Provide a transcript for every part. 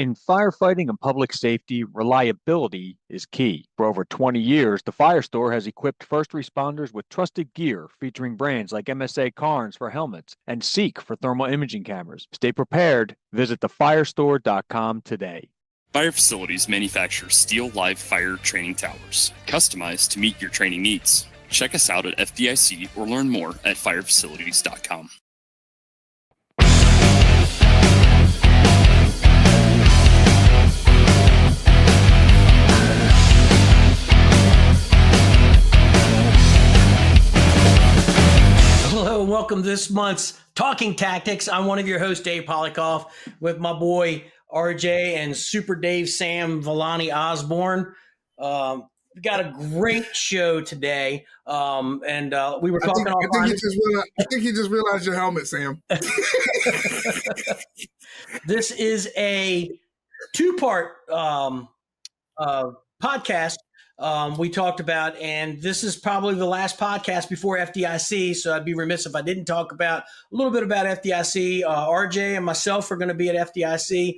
In firefighting and public safety, reliability is key. For over 20 years, the Fire Store has equipped first responders with trusted gear featuring brands like MSA Carnes for helmets and Seek for thermal imaging cameras. Stay prepared. Visit thefirestore.com today. Fire Facilities manufactures steel live fire training towers, customized to meet your training needs. Check us out at FDIC or learn more at firefacilities.com. Hello and welcome to this month's Talking Tactics. I'm one of your hosts, Dave Polikoff, with my boy RJ and Super Dave Sam Villani Osborne. We got a great show today, and we were talking. I think you just realized your helmet, Sam. This is a two-part podcast. We talked about, and this is probably the last podcast before FDIC, so I'd be remiss if I didn't talk about a little bit about FDIC. RJ and myself are going to be at FDIC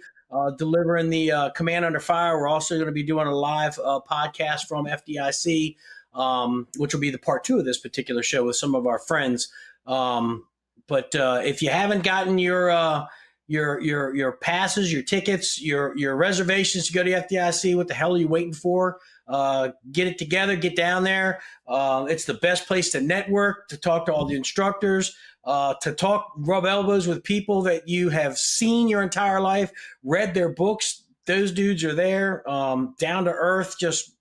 delivering the Command Under Fire. We're also going to be doing a live podcast from FDIC, which will be the part 2 of this particular show with some of our friends. But if you haven't gotten your passes, your tickets, your reservations to go to FDIC, what the hell are you waiting for? Get it together, get down there. It's the best place to network, to talk to all the instructors, to rub elbows with people that you have seen your entire life, read their books. Those dudes are there, down to earth, just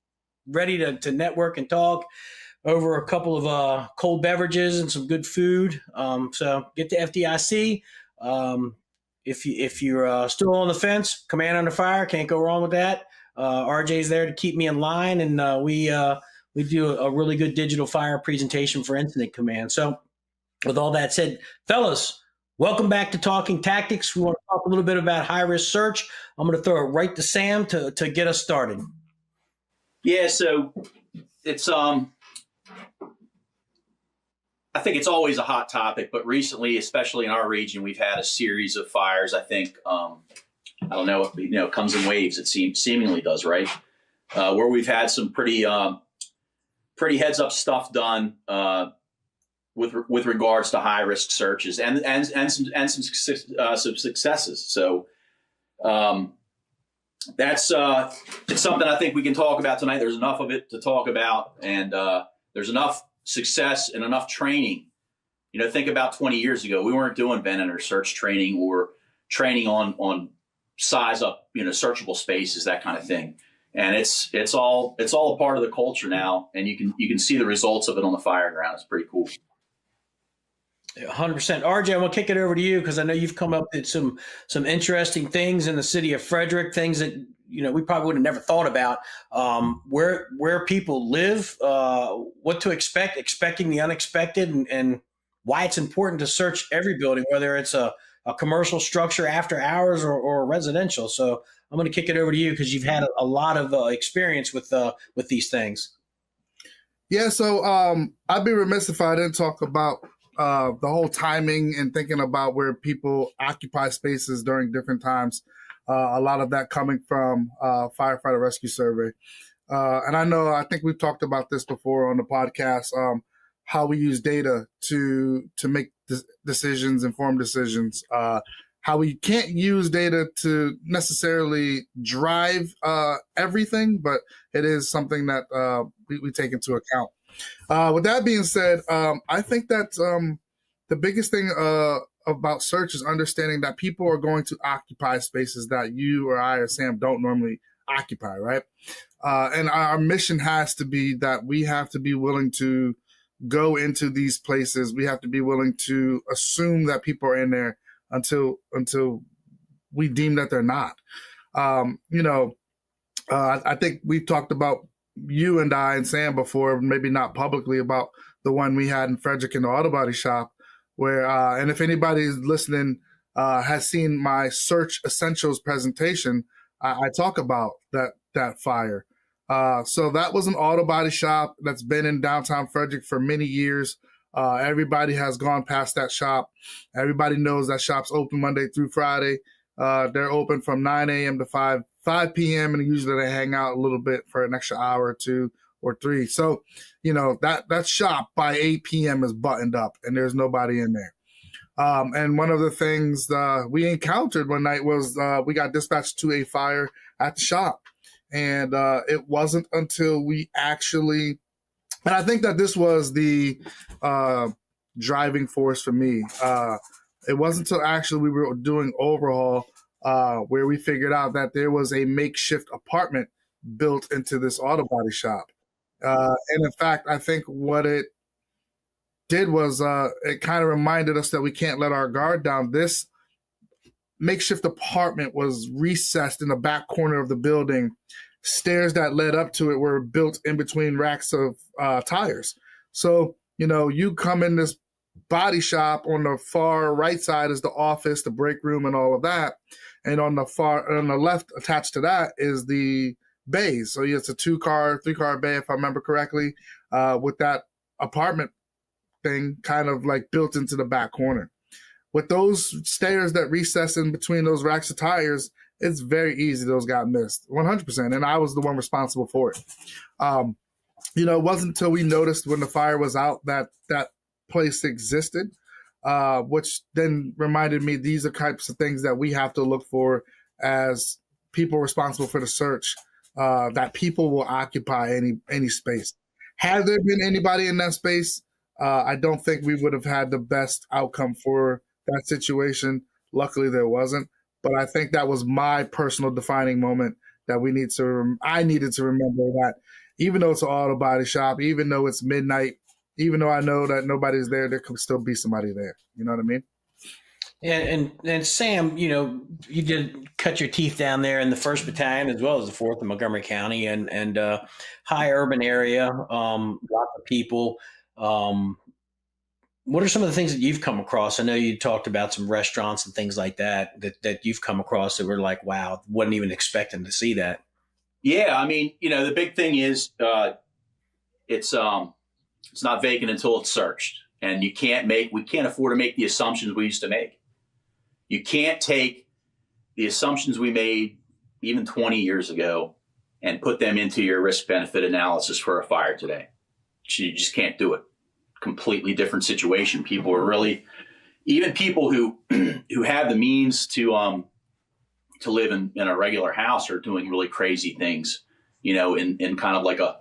ready to network and talk over a couple of cold beverages and some good food. So get to FDIC. If you're still on the fence, Command Under Fire, can't go wrong with that. RJ's there to keep me in line, and we do a really good digital fire presentation for Incident Command. So with all that said, fellas, welcome back to Talking Tactics. We want to talk a little bit about high-risk search. I'm going to throw it right to Sam to get us started. Yeah, so it's I think it's always a hot topic, but recently, especially in our region, we've had a series of fires. I think I don't know, it comes in waves. It seemingly does, right? Where we've had some pretty heads up stuff done with regards to high risk searches and some successes. So that's it's something I think we can talk about tonight. There's enough of it to talk about, and there's enough success and enough training. Think about 20 years ago, we weren't doing vent under search training or training on size up, searchable spaces, that kind of thing. And it's all a part of the culture now, and you can see the results of it on the fire ground. It's pretty cool. 100%. RJ, I'm going to kick it over to you because I know you've come up with some interesting things in the city of Frederick, things that we probably would have never thought about. Where people live, what to expect, expecting the unexpected, and why it's important to search every building, whether it's a commercial structure after hours or residential. So I'm going to kick it over to you because you've had a lot of experience with these things. Yeah, so I'd be remiss if I didn't talk about the whole timing and thinking about where people occupy spaces during different times. A lot of that coming from Firefighter Rescue Survey. And I think we've talked about this before on the podcast, how we use data to make decisions, informed decisions, how we can't use data to necessarily drive everything, but it is something that we take into account. With that being said, I think that the biggest thing about search is understanding that people are going to occupy spaces that you or I or Sam don't normally occupy, right? And our mission has to be that we have to be willing to go into these places. We have to be willing to assume that people are in there until we deem that they're not. I think we've talked about, you and I and Sam before, maybe not publicly, about the one we had in Frederick in the auto body shop, where and if anybody is listening has seen my Search Essentials presentation, I talk about that fire. So that was an auto body shop that's been in downtown Frederick for many years. Everybody has gone past that shop. Everybody knows that shop's open Monday through Friday. They're open from 9 a.m. to 5 p.m. and usually they hang out a little bit for an extra hour or 2 or 3. So, that shop by 8 p.m. is buttoned up and there's nobody in there. And one of the things we encountered one night was we got dispatched to a fire at the shop. And it wasn't until we actually, and I think that this was the driving force for me. It wasn't until actually we were doing overhaul where we figured out that there was a makeshift apartment built into this auto body shop. And in fact, I think what it did was it kind of reminded us that we can't let our guard down. This makeshift apartment was recessed in the back corner of the building. Stairs that led up to it were built in between racks of tires. So, you come in this body shop, on the far right side is the office, the break room, and all of that. And on the left attached to that is the bays. So it's a 3-car bay, if I remember correctly, with that apartment thing kind of like built into the back corner. With those stairs that recess in between those racks of tires, it's very easy those got missed, 100%. And I was the one responsible for it. It wasn't until we noticed when the fire was out that that place existed, which then reminded me these are types of things that we have to look for as people responsible for the search, that people will occupy any space. Had there been anybody in that space, I don't think we would have had the best outcome for that situation. Luckily, there wasn't. But I think that was my personal defining moment that I needed to remember that even though it's an auto body shop, even though it's midnight, even though I know that nobody's there, there could still be somebody there. You know what I mean? And Sam, you did cut your teeth down there in the 1st Battalion as well as the 4th in Montgomery County and high urban area, lots of people. What are some of the things that you've come across? I know you talked about some restaurants and things like that you've come across that were like, wow, wasn't even expecting to see that. Yeah, I mean, the big thing is it's not vacant until it's searched, and we can't afford to make the assumptions we used to make. You can't take the assumptions we made even 20 years ago and put them into your risk benefit analysis for a fire today. You just can't do it. Completely different situation. People are really, even people who have the means to live in a regular house are doing really crazy things, in kind of like a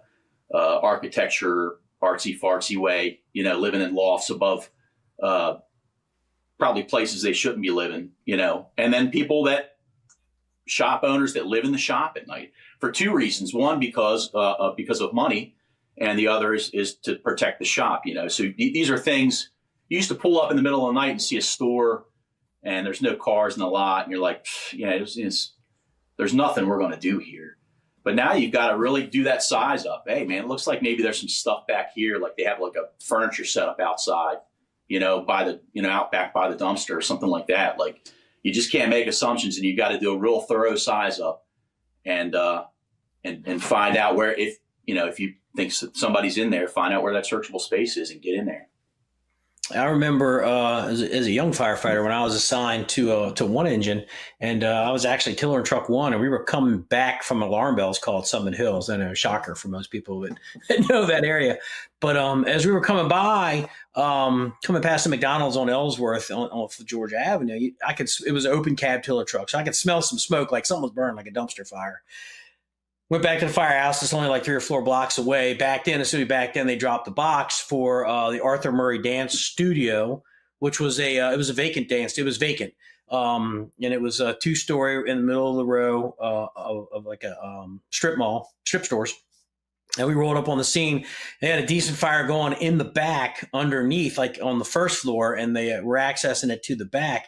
architecture artsy fartsy way, living in lofts above probably places they shouldn't be living, and then people shop owners that live in the shop at night for 2 reasons. One, because of money, and the other is to protect the shop, So these are things you used to pull up in the middle of the night and see a store and there's no cars in the lot. And you're like, there's nothing we're going to do here. But now you've got to really do that size up. Hey, man, it looks like maybe there's some stuff back here. Like they have like a furniture set up outside, out back by the dumpster or something like that. Like you just can't make assumptions, and you got to do a real thorough size up and find out where, if you think somebody's in there, find out where that searchable space is and get in there. I remember as a young firefighter when I was assigned to one engine, and I was actually tiller truck 1, and we were coming back from alarm bells called Summit Hills. I know, shocker for most people that know that area. But as we were coming by, coming past the McDonald's on Ellsworth off of Georgia Avenue, it was an open cab tiller truck, so I could smell some smoke, like something was burning, like a dumpster fire. Went back to the firehouse. It's only like 3 or 4 blocks away. Back then, they dropped the box for the Arthur Murray Dance Studio, which was it was a vacant dance. It was vacant, and it was a 2-story in the middle of the row of like a strip stores. And we rolled up on the scene. They had a decent fire going in the back underneath, like on the 1st floor, and they were accessing it to the back.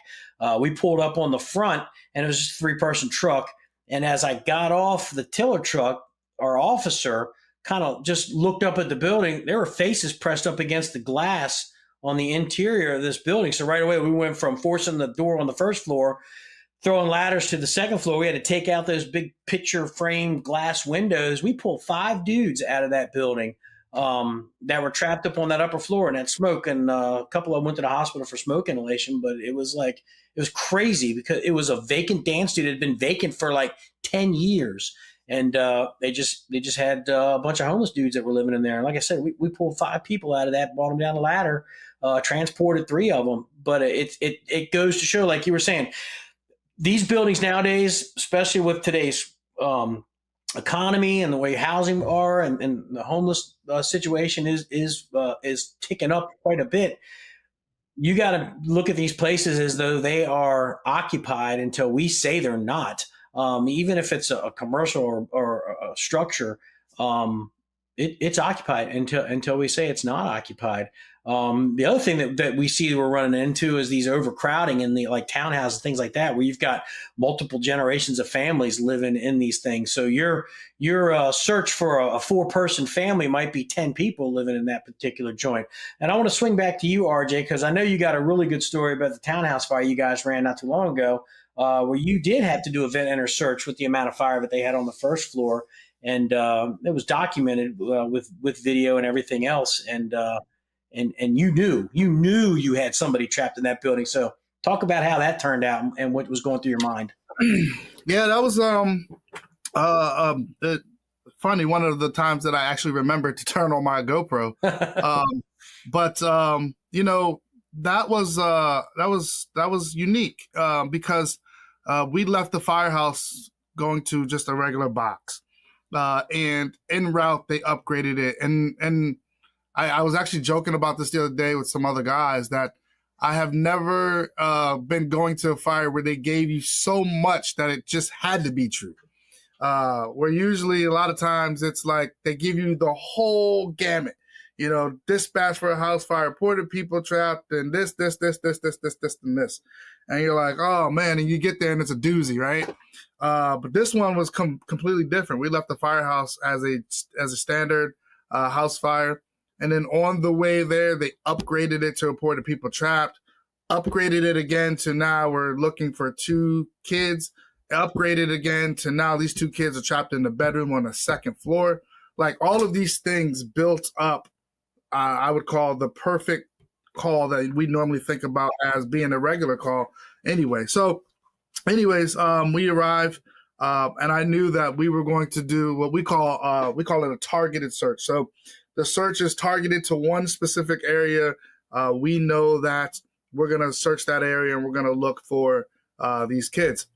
We pulled up on the front, and it was just a 3-person truck. And as I got off the tiller truck, our officer kind of just looked up at the building. There were faces pressed up against the glass on the interior of this building. So right away, we went from forcing the door on the 1st floor, throwing ladders to the 2nd floor. We had to take out those big picture frame glass windows. We pulled 5 dudes out of that building that were trapped up on that upper floor in that smoke. And a couple of them went to the hospital for smoke inhalation, but it was crazy because it was a vacant dance studio. It had been vacant for like 10 years. And they just had a bunch of homeless dudes that were living in there. And like I said, we pulled 5 people out of that, brought them down the ladder, transported 3 of them. But it goes to show, like you were saying, these buildings nowadays, especially with today's economy and the way housing are, and the homeless situation is ticking up quite a bit. You got to look at these places as though they are occupied until we say they're not. Even if it's a commercial or a structure, it's occupied until we say it's not occupied. The other thing that we see we're running into is these overcrowding in the like townhouses, things like that, where you've got multiple generations of families living in these things. So your search for a 4-person family might be 10 people living in that particular joint. And I want to swing back to you, RJ, because I know you got a really good story about the townhouse fire you guys ran not too long ago, where you did have to do a vent enter search with the amount of fire that they had on the first floor. And it was documented with video and everything else. And you knew you had somebody trapped in that building. So talk about how that turned out and what was going through your mind. Yeah, that was funny. One of the times that I actually remembered to turn on my GoPro. But that was unique because we left the firehouse going to just a regular box, and en route they upgraded it. And I was actually joking about this the other day with some other guys that I have never been going to a fire where they gave you so much that it just had to be true. Where usually a lot of times it's like they give you the whole gamut. Dispatch for a house fire, reported people trapped, and this, and this. And you're like, oh, man, and you get there and it's a doozy, right? But this one was completely different. We left the firehouse as a standard house fire. And then on the way there, they upgraded it to reported people trapped, upgraded it again to now we're looking for 2 kids, upgraded again to now these 2 kids are trapped in the bedroom on the 2nd floor. Like all of these things built up, I would call the perfect call that we normally think about as being a regular call anyway. So anyways, we arrived and I knew that we were going to do what we call it a targeted search. So the search is targeted to one specific area. We know that we're going to search that area and we're going to look for these kids.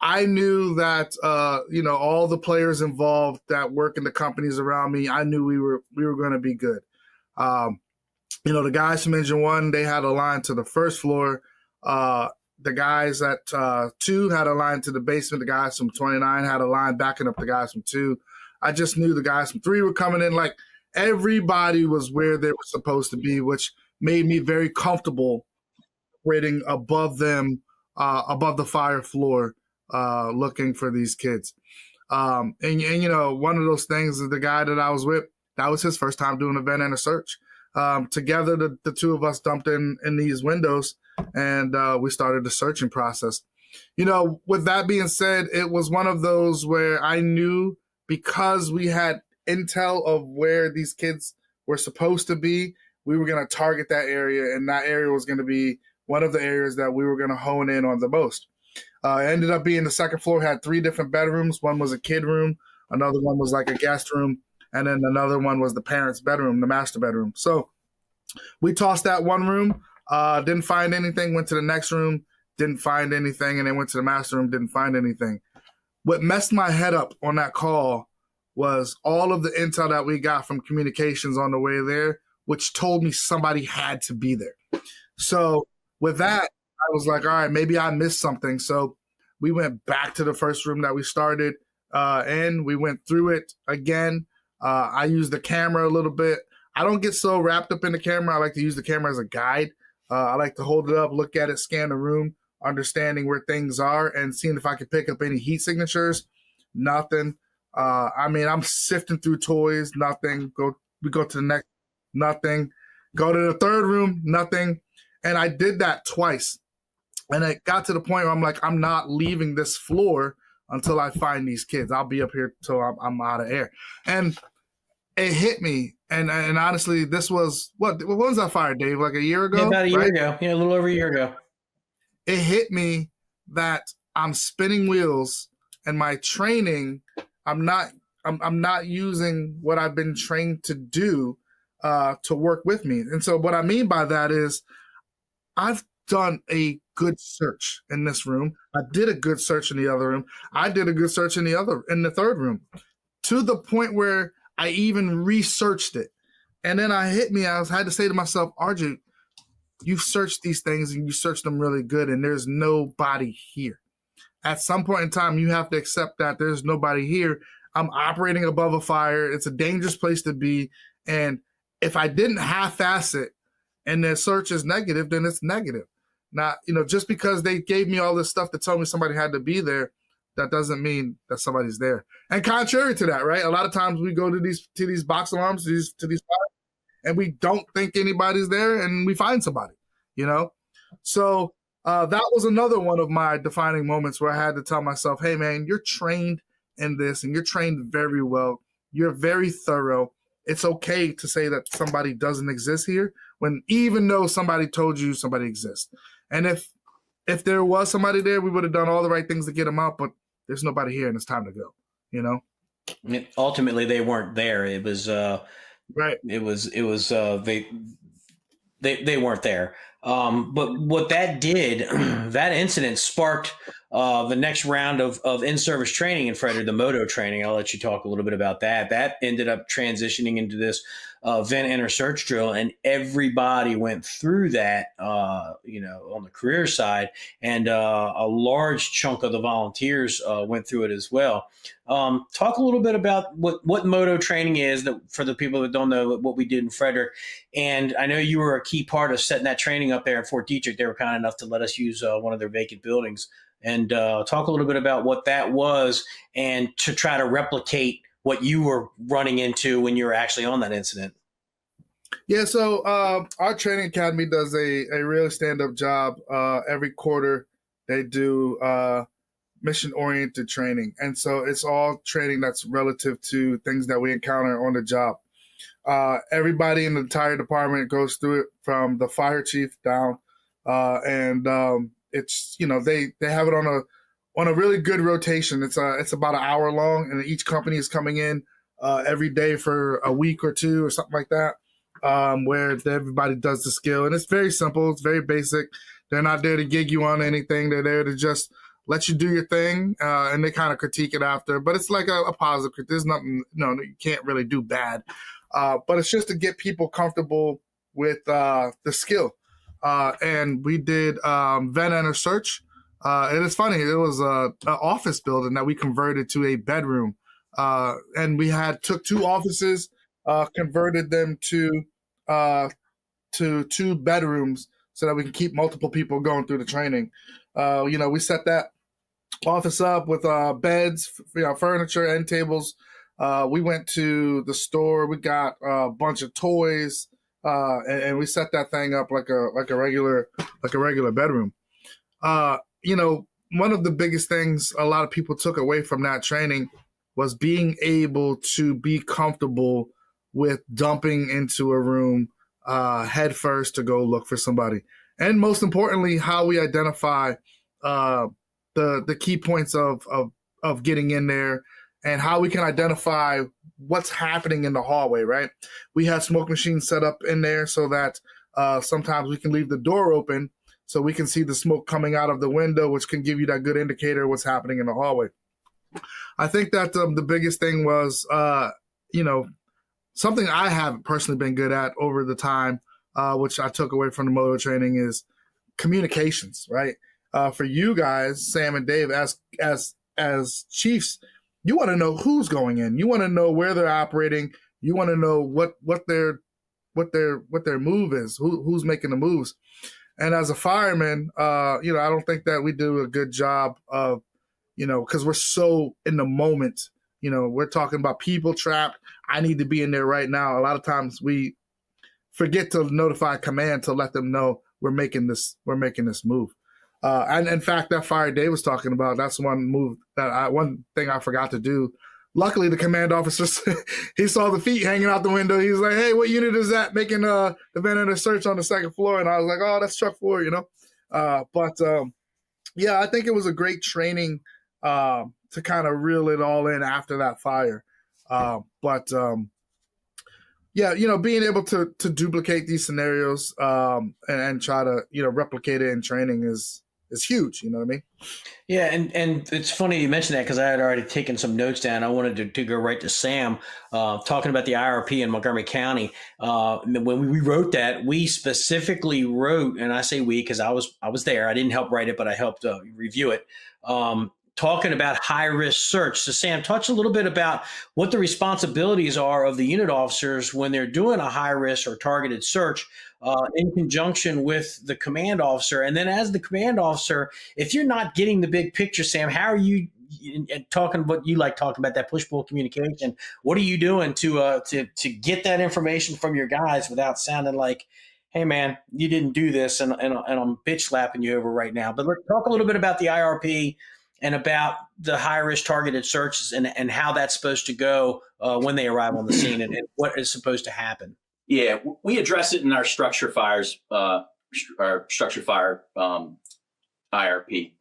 I knew that, all the players involved that work in the companies around me, I knew we were going to be good. The guys from Engine 1, they had a line to the first floor. The guys at 2 had a line to the basement. The guys from 29 had a line backing up the guys from 2. I just knew the guys from 3 were coming in. Like everybody was where they were supposed to be, which made me very comfortable operating above them, above the fire floor, looking for these kids. And one of those things is the guy that I was with, that was his first time doing a vent and a search. Together, the 2 of us dumped in these windows and we started the searching process. With that being said, it was one of those where I knew because we had intel of where these kids were supposed to be, we were going to target that area, and that area was going to be one of the areas that we were going to hone in on the most. It ended up being the 2nd floor had 3 different bedrooms. One was a kid room, another one was like a guest room, and then another one was the parents' bedroom, the master bedroom. So we tossed that one room, didn't find anything, went to the next room, didn't find anything, and then went to the master room, didn't find anything. What messed my head up on that call was all of the intel that we got from communications on the way there, which told me somebody had to be there. So with that, I was like, all right, maybe I missed something. So we went back to the first room that we started in. We went through it again. I used the camera a little bit. I don't get so wrapped up in the camera. I like to use the camera as a guide. I like to hold it up, look at it, scan the room, understanding where things are and seeing if I could pick up any heat signatures. Nothing. I'm sifting through toys, nothing. We go to the next, nothing. Go to the 3rd room, nothing. And I did that twice. And it got to the point where I'm like, I'm not leaving this floor until I find these kids. I'll be up here till I'm out of air. And it hit me. And honestly, this was what was that fire, Dave? Like a year ago? Yeah, about a year right? ago. Yeah, a little over a year ago. It hit me that I'm spinning wheels and my training, I'm not using what I've been trained to do to work with me. And so what I mean by that is I've done a good search in this room. I did a good search in the other room. I did a good search in the third room, to the point where I even researched it. And then I had to say to myself, Arjun, you've searched these things and you searched them really good, and there's nobody here. At some point in time, you have to accept that there's nobody here. I'm operating above a fire. It's a dangerous place to be. And if I didn't half-ass it and the search is negative, then it's negative. Not, just because they gave me all this stuff to tell me somebody had to be there, that doesn't mean that somebody's there. And contrary to that, right? A lot of times we go to these box alarms, to these fires, and we don't think anybody's there, and we find somebody, So that was another one of my defining moments where I had to tell myself, hey, man, you're trained in this, and you're trained very well. You're very thorough. It's okay to say that somebody doesn't exist here, when even though somebody told you somebody exists. And if there was somebody there, we would have done all the right things to get them out, but there's nobody here, and it's time to go, Ultimately, they weren't there. It was right. It was they weren't there. But what that did, that incident sparked the next round of in-service training in Frederick, the moto training. I'll let you talk a little bit about that. That ended up transitioning into this vent enter search drill, and everybody went through that, on the career side, and a large chunk of the volunteers went through it as well. Talk a little bit about what moto training is, that for the people that don't know what we did in Frederick. And I know you were a key part of setting that training up there in Fort Detrick. They were kind enough to let us use one of their vacant buildings, and talk a little bit about what that was, and to try to replicate what you were running into when you were actually on that incident. Yeah, so our training academy does a really stand-up job. Every quarter they do mission-oriented training. And so it's all training that's relative to things that we encounter on the job. Everybody in the entire department goes through it, from the fire chief down. It's, they have it on a really good rotation. It's about an hour long, and each company is coming in every day for a week or two or something like that, where everybody does the skill. And it's very simple. It's very basic. They're not there to gig you on anything. They're there to just let you do your thing, and they kind of critique it after. But it's like a positive critique. There's nothing, you can't really do bad. But it's just to get people comfortable with the skill. And we did vent enter search. And it's funny, it was an office building that we converted to a bedroom. And we took two offices, converted them to 2 bedrooms so that we can keep multiple people going through the training. We set that office up with beds, furniture, end tables. We went to the store. We got a bunch of toys, and we set that thing up like a regular bedroom. One of the biggest things a lot of people took away from that training was being able to be comfortable with dumping into a room head first to go look for somebody. And most importantly, how we identify the key points of getting in there, and how we can identify what's happening in the hallway, right? We have smoke machines set up in there so that sometimes we can leave the door open so we can see the smoke coming out of the window, which can give you that good indicator of what's happening in the hallway. I think that the biggest thing was, something I haven't personally been good at over the time, which I took away from the motor training, is communications, right? For you guys, Sam and Dave, as chiefs, you want to know who's going in. You want to know where they're operating. You want to know what their move is, who's making the moves. And as a fireman, I don't think that we do a good job of, because we're so in the moment. We're talking about people trapped. I need to be in there right now. A lot of times we forget to notify command to let them know we're making this move. And in fact, that fire Dave was talking about, that's one thing I forgot to do luckily the command officer, he saw the feet hanging out the window. He was like, "Hey, what unit is that making the ventilator search on the second floor?" And I was like, "Oh, that's truck 4, you know." Yeah, I think it was a great training to kind of reel it all in after that fire. Yeah, you know, being able to duplicate these scenarios and try to, you know, replicate it in training is huge. You know what I mean? Yeah, and it's funny you mentioned that because I had already taken some notes down. I wanted to go right to Sam, talking about the IRP in Montgomery County. When we wrote that, we specifically wrote, and I say we because I was there. I didn't help write it, but I helped review it. Talking about high risk search. So Sam, touch a little bit about what the responsibilities are of the unit officers when they're doing a high risk or targeted search in conjunction with the command officer. And then as the command officer, if you're not getting the big picture, Sam, how are you talking about, you like talking about that push-pull communication? What are you doing to get that information from your guys without sounding like, hey man, you didn't do this and I'm bitch slapping you over right now? But let's talk a little bit about the IRP and about the high-risk targeted searches and how that's supposed to go when they arrive on the scene and what is supposed to happen. Yeah, we address it in our structure fires, our structure fire IRP.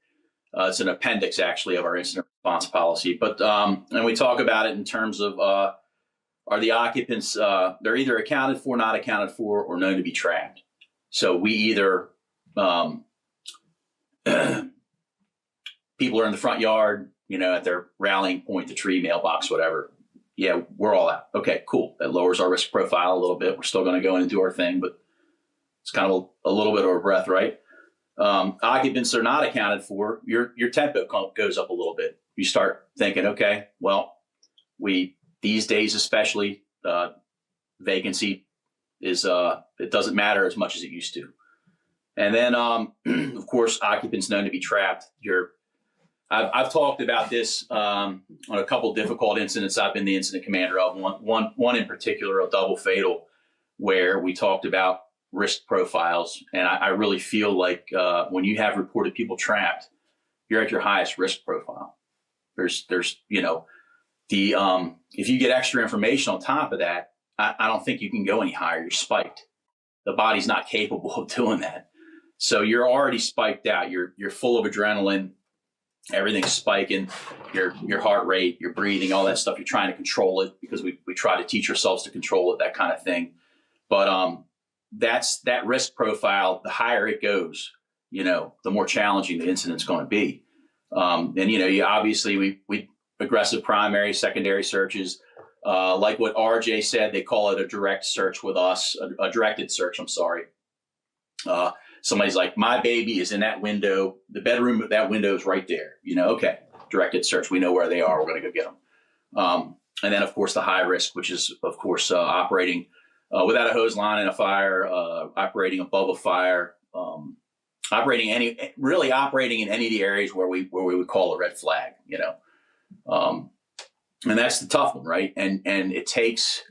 It's an appendix, actually, of our incident response policy. But and we talk about it in terms of are the occupants, they're either accounted for, not accounted for, or known to be trapped. So we either people are in the front yard, you know, at their rallying point, the tree, mailbox, whatever. Yeah, we're all out. Okay, cool. That lowers our risk profile a little bit. We're still going to go in and do our thing, but it's kind of a little bit over breath, right? Occupants are not accounted for. Your tempo goes up a little bit. You start thinking, okay, well, these days especially, vacancy is it doesn't matter as much as it used to. And then, of course, occupants known to be trapped. I've talked about this on a couple of difficult incidents I've been the incident commander of. One in particular, a double fatal, where we talked about risk profiles. And I really feel like when you have reported people trapped, you're at your highest risk profile. There's you know, if you get extra information on top of that, I don't think you can go any higher. You're spiked. The body's not capable of doing that. So you're already spiked out. You're full of adrenaline. Everything's spiking, your heart rate, your breathing, all that stuff. You're trying to control it because we try to teach ourselves to control it, that kind of thing. But that's that risk profile. The higher it goes, you know, the more challenging the incident's going to be. And you know, obviously we aggressive primary, secondary searches, like what RJ said. They call it a direct search with us, a directed search. I'm sorry. Somebody's like, my baby is in that window. The bedroom, that window is right there. You know, okay, directed search. We know where they are. We're going to go get them. And then, of course, the high risk, which is, of course, operating without a hose line in a fire, operating above a fire, operating in any of the areas where we would call a red flag. You know, and that's the tough one, right? And it takes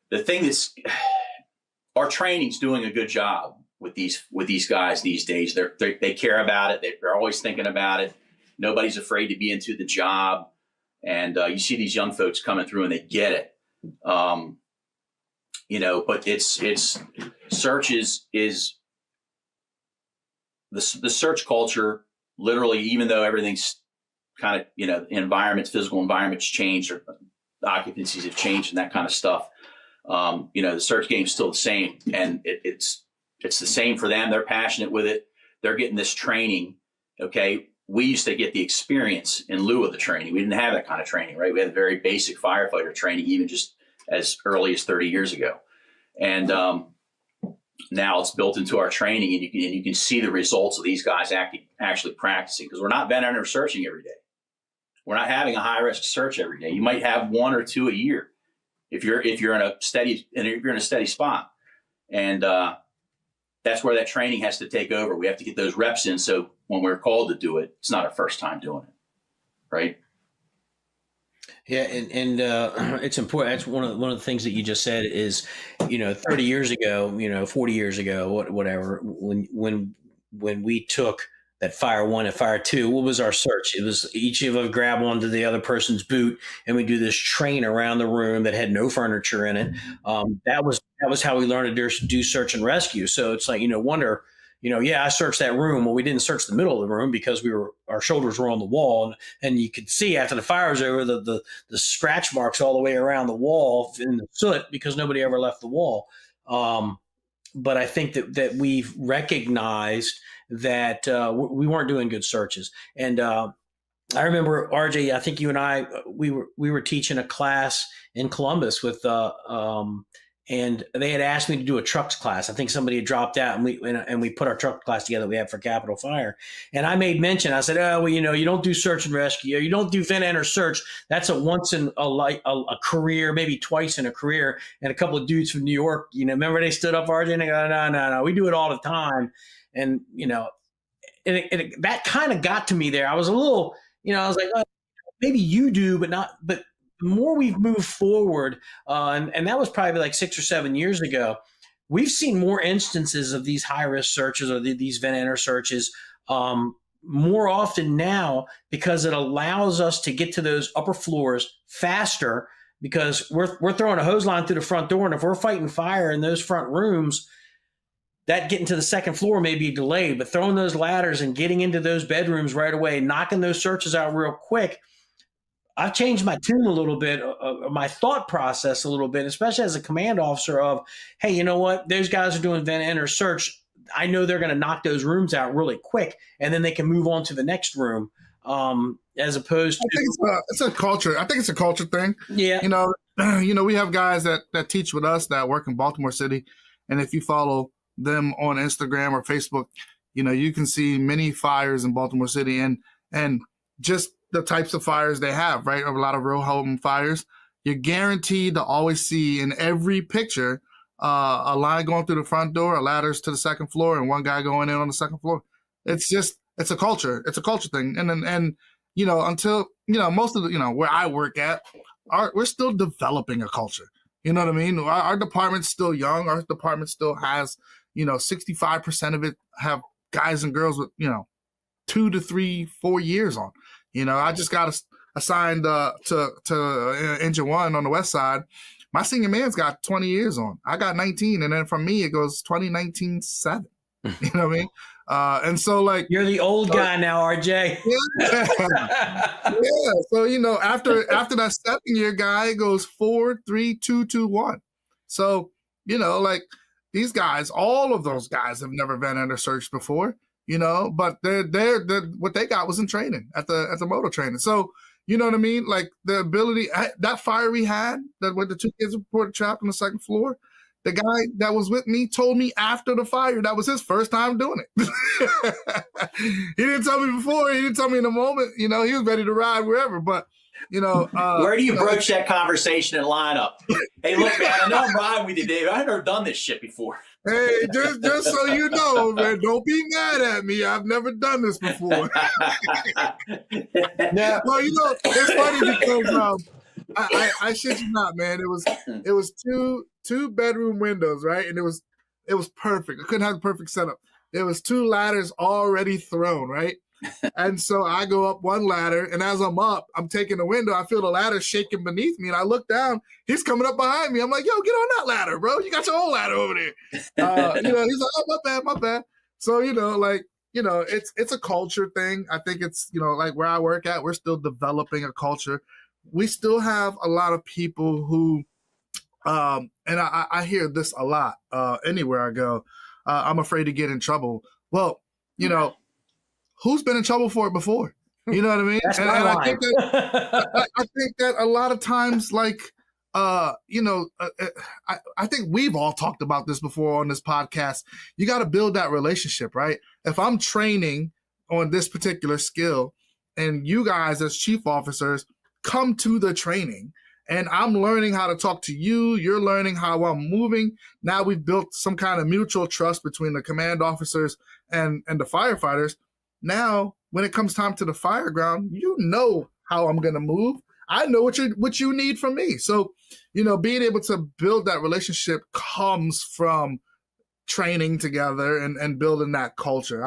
the thing that's our training's doing a good job with these guys these days. They care about it. They're always thinking about it. Nobody's afraid to be into the job. And you see these young folks coming through and they get it. You know, but it's search is the search culture, literally, even though everything's kind of, you know, physical environments changed, or occupancies have changed and that kind of stuff. You know, the search game's still the same, and it's the same for them. They're passionate with it. They're getting this training. Okay. We used to get the experience in lieu of the training. We didn't have that kind of training, right? We had very basic firefighter training, even just as early as 30 years ago. And now it's built into our training, and you can see the results of these guys actually practicing, because we're not vent searching every day. We're not having a high risk search every day. You might have one or two a year if you're in a steady spot. And that's where that training has to take over. We have to get those reps in, so when we're called to do it, it's not our first time doing it, right? Yeah, and it's important. That's one of the things that you just said is, you know, 30 years ago, you know, 40 years ago, whatever, when we took that fire one and fire two, what was our search? It was each of us grab onto the other person's boot, and we do this train around the room that had no furniture in it. That was how we learned to do search and rescue. So it's like, wonder, I searched that room. Well, we didn't search the middle of the room because our shoulders were on the wall, and you could see after the fire was over the scratch marks all the way around the wall in the soot because nobody ever left the wall. But I think that we've recognized that we weren't doing good searches. And I remember, RJ, I think you and I, we were teaching a class in Columbus with and they had asked me to do a trucks class. I think somebody had dropped out, and we put our truck class together we had for Capital Fire. And I made mention. I said, "Oh, well, you don't do search and rescue. You don't do vent enter search. That's a once in a career, maybe twice in a career." And a couple of dudes from New York, remember they stood up, RJ, and they go, "No, we do it all the time." And that kind of got to me there. I was a little, I was like, oh, maybe you do, but not. But the more we've moved forward, and that was probably like 6 or 7 years ago, we've seen more instances of these high-risk searches or these vent enter searches more often now because it allows us to get to those upper floors faster because we're throwing a hose line through the front door, and if we're fighting fire in those front rooms, that getting to the second floor may be delayed, but throwing those ladders and getting into those bedrooms right away, knocking those searches out real quick, I've changed my tune a little bit, my thought process a little bit, especially as a command officer of, hey, you know what? Those guys are doing vent enter search. I know they're going to knock those rooms out really quick, and then they can move on to the next room, as opposed to. I think it's a culture. I think it's a culture thing. Yeah. We have guys that teach with us that work in Baltimore City, and if you follow them on Instagram or Facebook, you can see many fires in Baltimore City and just the types of fires they have, right? A lot of real home fires. You're guaranteed to always see in every picture a line going through the front door, a ladders to the second floor, and one guy going in on the second floor. It's a culture. It's a culture thing. And until, most of the, where I work at, we're still developing a culture. You know what I mean? Our department's still young. Our department still has, 65% of it have guys and girls with, 2 to 3, 4 years on. I just got assigned to Engine 1 on the west side. My senior man's got 20 years on. I got 19, and then from me it goes 2019 7. You know what I mean? And so like you're the old guy now, RJ. Yeah. Yeah. So after that 7-year guy, it goes 4, 3, 2, 2, 1. So like these guys, all of those guys have never been under search before. But they're what they got was in training at the motor training. So, you know what I mean? Like the ability, that fire we had, that with the 2 kids reported trapped on the second floor, the guy that was with me told me after the fire that was his first time doing it. He didn't tell me before. He didn't tell me in the moment. He was ready to ride wherever. But, where do you broach that conversation and line up? Hey, look, man, I know I'm riding with you, Dave. I've never done this shit before. Hey, just so you know, man, don't be mad at me. I've never done this before. No. Well, it's funny because I shit you not, man. It was two bedroom windows, right? And it was perfect. I couldn't have the perfect setup. There was 2 ladders already thrown, right? And so I go up one ladder, and as I'm up, I'm taking the window. I feel the ladder shaking beneath me, and I look down. He's coming up behind me. I'm like, yo, get on that ladder, bro. You got your own ladder over there. He's like, oh, my bad. So, it's a culture thing. I think it's, like where I work at, we're still developing a culture. We still have a lot of people who, and I hear this a lot anywhere I go, I'm afraid to get in trouble. Well, who's been in trouble for it before? You know what I mean? That's and my line. I think that a lot of times, like, I think we've all talked about this before on this podcast. You got to build that relationship, right? If I'm training on this particular skill and you guys as chief officers come to the training and I'm learning how to talk to you, you're learning how I'm moving. Now we've built some kind of mutual trust between the command officers and the firefighters. Now, when it comes time to the fire ground, you know how I'm going to move. I know what you need from me. So, being able to build that relationship comes from training together and building that culture.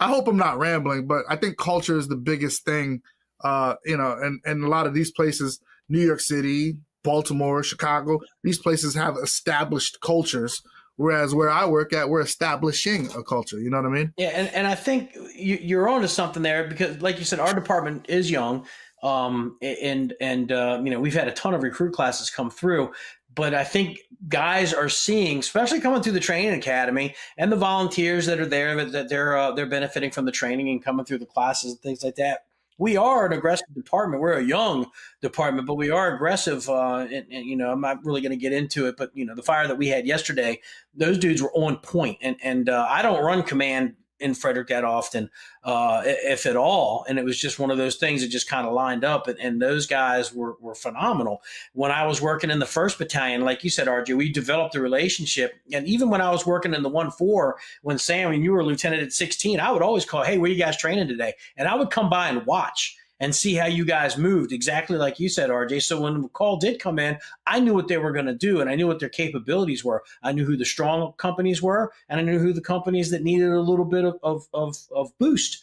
I hope I'm not rambling, but I think culture is the biggest thing. And a lot of these places, New York City, Baltimore, Chicago, these places have established cultures. Whereas where I work at, we're establishing a culture. You know what I mean? Yeah, and I think you're onto something there because, like you said, our department is young, we've had a ton of recruit classes come through, but I think guys are seeing, especially coming through the training academy and the volunteers that are there, that they're benefiting from the training and coming through the classes and things like that. We are an aggressive department. We're a young department, but we are aggressive. I'm not really going to get into it, but the fire that we had yesterday, those dudes were on point. And I don't run command in Frederick that often, if at all. And it was just one of those things that just kind of lined up. And those guys were phenomenal. When I was working in the 1st Battalion, like you said, RJ, we developed a relationship. And even when I was working in the 1-4, when Sam and you were lieutenant at 16, I would always call, hey, where you guys training today? And I would come by and watch and see how you guys moved, exactly like you said, RJ. So when the call did come in, I knew what they were going to do, and I knew what their capabilities were. I knew who the strong companies were, and I knew who the companies that needed a little bit of boost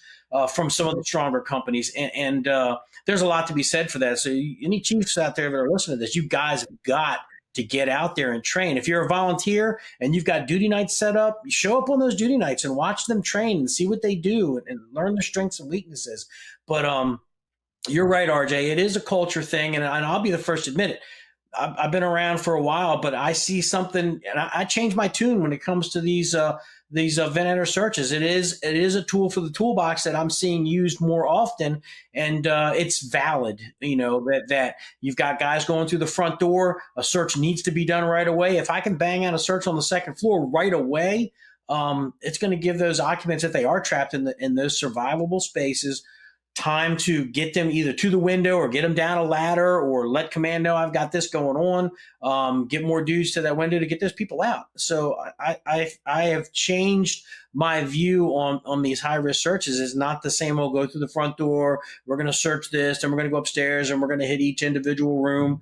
from some of the stronger companies. And there's a lot to be said for that. So any chiefs out there that are listening to this, you guys have got to get out there and train. If you're a volunteer and you've got duty nights set up, you show up on those duty nights and watch them train and see what they do and learn their strengths and weaknesses. But you're right, RJ. It is a culture thing, and I'll be the first to admit it. I've been around for a while, but I see something, and I change my tune when it comes to these vendor searches. It is a tool for the toolbox that I'm seeing used more often, and it's valid. That you've got guys going through the front door. A search needs to be done right away. If I can bang out a search on the 2nd floor right away, it's going to give those occupants, if they are trapped in those survivable spaces, time to get them either to the window or get them down a ladder or let command know I've got this going on, get more dudes to that window to get those people out. So I have changed my view on these high risk searches. Is not the same, we'll go through the front door, we're going to search this, and we're going to go upstairs and we're going to hit each individual room.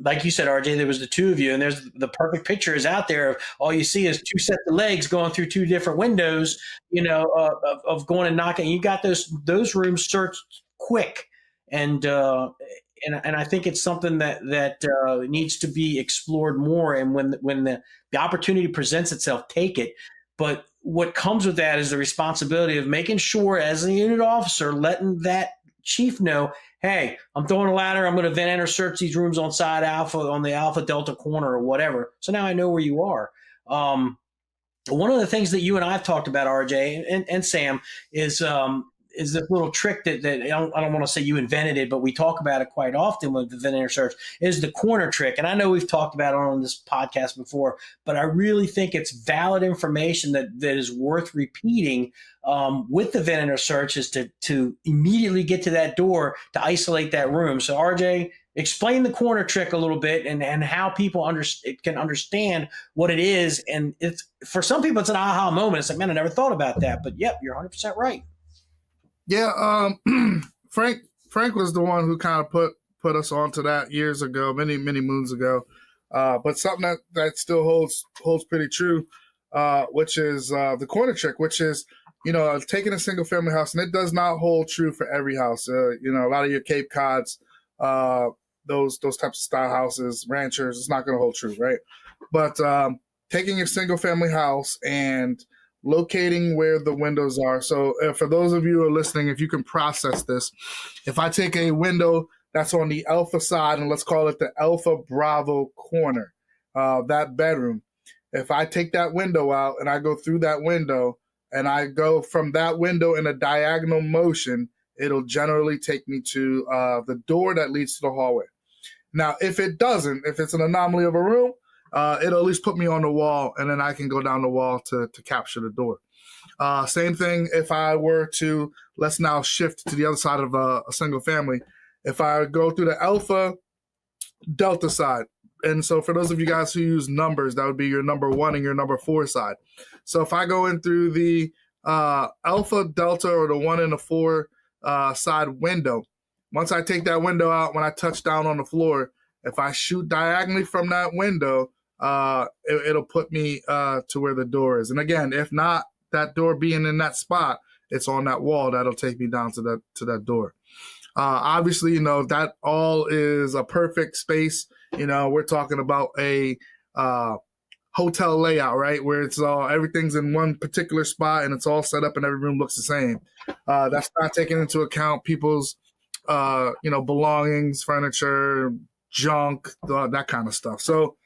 Like you said, RJ, there was the 2 of you, and there's the perfect picture is out there of all you see is 2 sets of legs going through 2 different windows, of going and knocking. You got those rooms searched quick, and I think it's something that needs to be explored more. And when the opportunity presents itself, take it. But what comes with that is the responsibility of making sure, as a unit officer, letting that chief know, hey, I'm throwing a ladder. I'm going to vent enter search these rooms on side alpha, on the alpha delta corner or whatever. So now I know where you are. One of the things that you and I have talked about, RJ and Sam, is this little trick that I don't want to say you invented it, but we talk about it quite often with the vent enter search, is the corner trick. And I know we've talked about it on this podcast before, but I really think it's valid information that is worth repeating with the vent enter search, is to immediately get to that door to isolate that room. So RJ, explain the corner trick a little bit and how people can understand what it is. And it's, for some people, it's an aha moment. It's like, man, I never thought about that. But yep, you're 100% right. Yeah, Frank was the one who kind of put us onto that years ago, many moons ago. But something that still holds pretty true, which is the corner trick, which is taking a single family house, and it does not hold true for every house. A lot of your Cape Cods, those types of style houses, ranchers, it's not going to hold true, right? But taking a single family house and locating where the windows are. So for those of you who are listening, if you can process this, if I take a window that's on the alpha side, and let's call it the alpha bravo corner, that bedroom, if I take that window out and I go through that window and I go from that window in a diagonal motion, it'll generally take me to the door that leads to the hallway. Now, if it doesn't, if it's an anomaly of a room, it'll at least put me on the wall, and then I can go down the wall to capture the door. Same thing if I were to, let's now shift to the other side of a single family. If I go through the alpha delta side, and so for those of you guys who use numbers, that would be your number 1 and your number 4 side. So if I go in through the alpha delta or the 1 and the 4 side window, once I take that window out, when I touch down on the floor, if I shoot diagonally from that window, it'll put me to where the door is. And again, if not, that door being in that spot, it's on that wall that'll take me down to that door. Obviously, you know, that all is a perfect space. You know, we're talking about a hotel layout, right? Where it's all, everything's in one particular spot and it's all set up and every room looks the same. That's not taking into account people's, you know, belongings, furniture, junk, that kind of stuff. So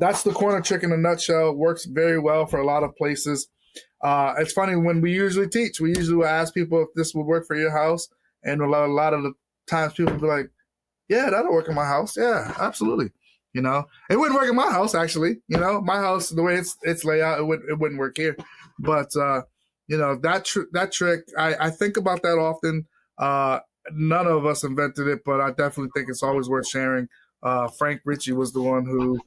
that's the corner trick in a nutshell. It works very well for a lot of places. It's funny, when we usually teach, we usually will ask people if this would work for your house. And a lot of the times people be like, yeah, that'll work in my house. Yeah, absolutely. You know, it wouldn't work in my house, actually. You know, my house, the way it's laid out, it wouldn't work here. But, you know, that trick, I think about that often. None of us invented it, but I definitely think it's always worth sharing. Frank Ritchie was the one who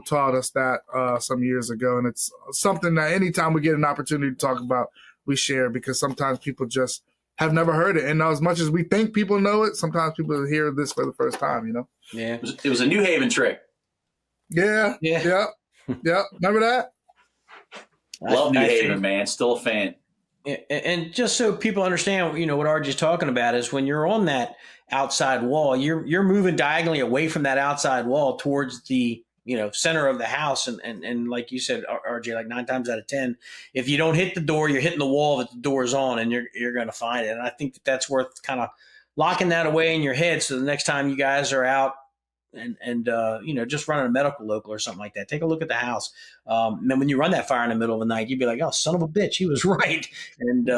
taught us that some years ago. And it's something that anytime we get an opportunity to talk about, we share, because sometimes people just have never heard it. And as much as we think people know it, sometimes people hear this for the first time, you know? Yeah. It was a New Haven trick. Yeah. Remember that? Love New Haven, man. Still a fan. And just so people understand, you know, what RJ's talking about is when you're on that outside wall, you're moving diagonally away from that outside wall towards the, you know, center of the house. And like you said, RJ, like 9 times out of 10, if you don't hit the door, you're hitting the wall that the door is on, and you're going to find it. And I think that's worth kind of locking that away in your head. So the next time you guys are out and you know, just running a medical local or something like that, take a look at the house. And then when you run that fire in the middle of the night, you'd be like, oh, son of a bitch, he was right. And,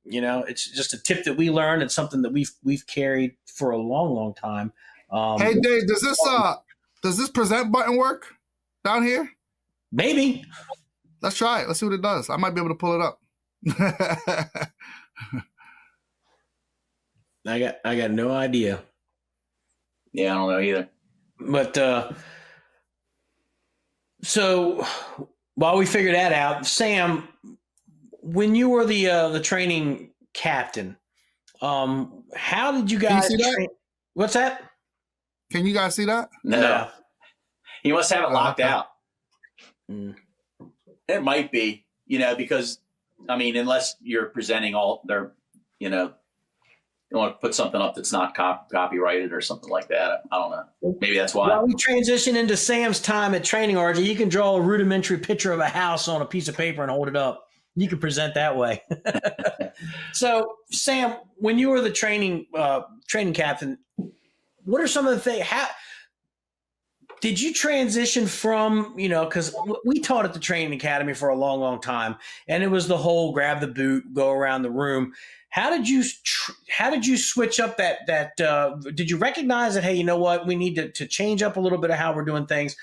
you know, it's just a tip that we learned. It's something that we've carried for a long, long time. Hey, Dave, does this present button work down here? Maybe. Let's try it. Let's see what it does. I might be able to pull it up. I got no idea. Yeah, I don't know either. But so while we figure that out, Sam, when you were the training captain, how did you guys train? What's that? Can you guys see that? No. You must have it locked out. Mm. It might be, you know, because, I mean, unless you're presenting all their, you know, you want to put something up that's not copyrighted or something like that. I don't know. Maybe that's why. While we transition into Sam's time at training, RJ, you can draw a rudimentary picture of a house on a piece of paper and hold it up. You can present that way. So, Sam, when you were the training captain, what are some of the things? How did you transition from, you know, because we taught at the training academy for a long, long time, and it was the whole grab the boot, go around the room. How did you switch up that did you recognize that, hey, you know what, we need to change up a little bit of how we're doing things?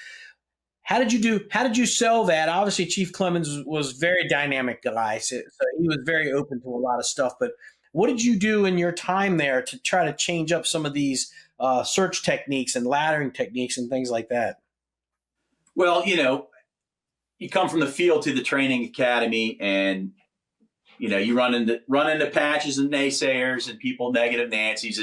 How did you sell that? Obviously, Chief Clemens was very dynamic guy, so he was very open to a lot of stuff. But what did you do in your time there to try to change up some of these search techniques and laddering techniques and things like that? Well, you know, you come from the field to the training academy, and you know, you run into patches and naysayers and people negative Nancy's.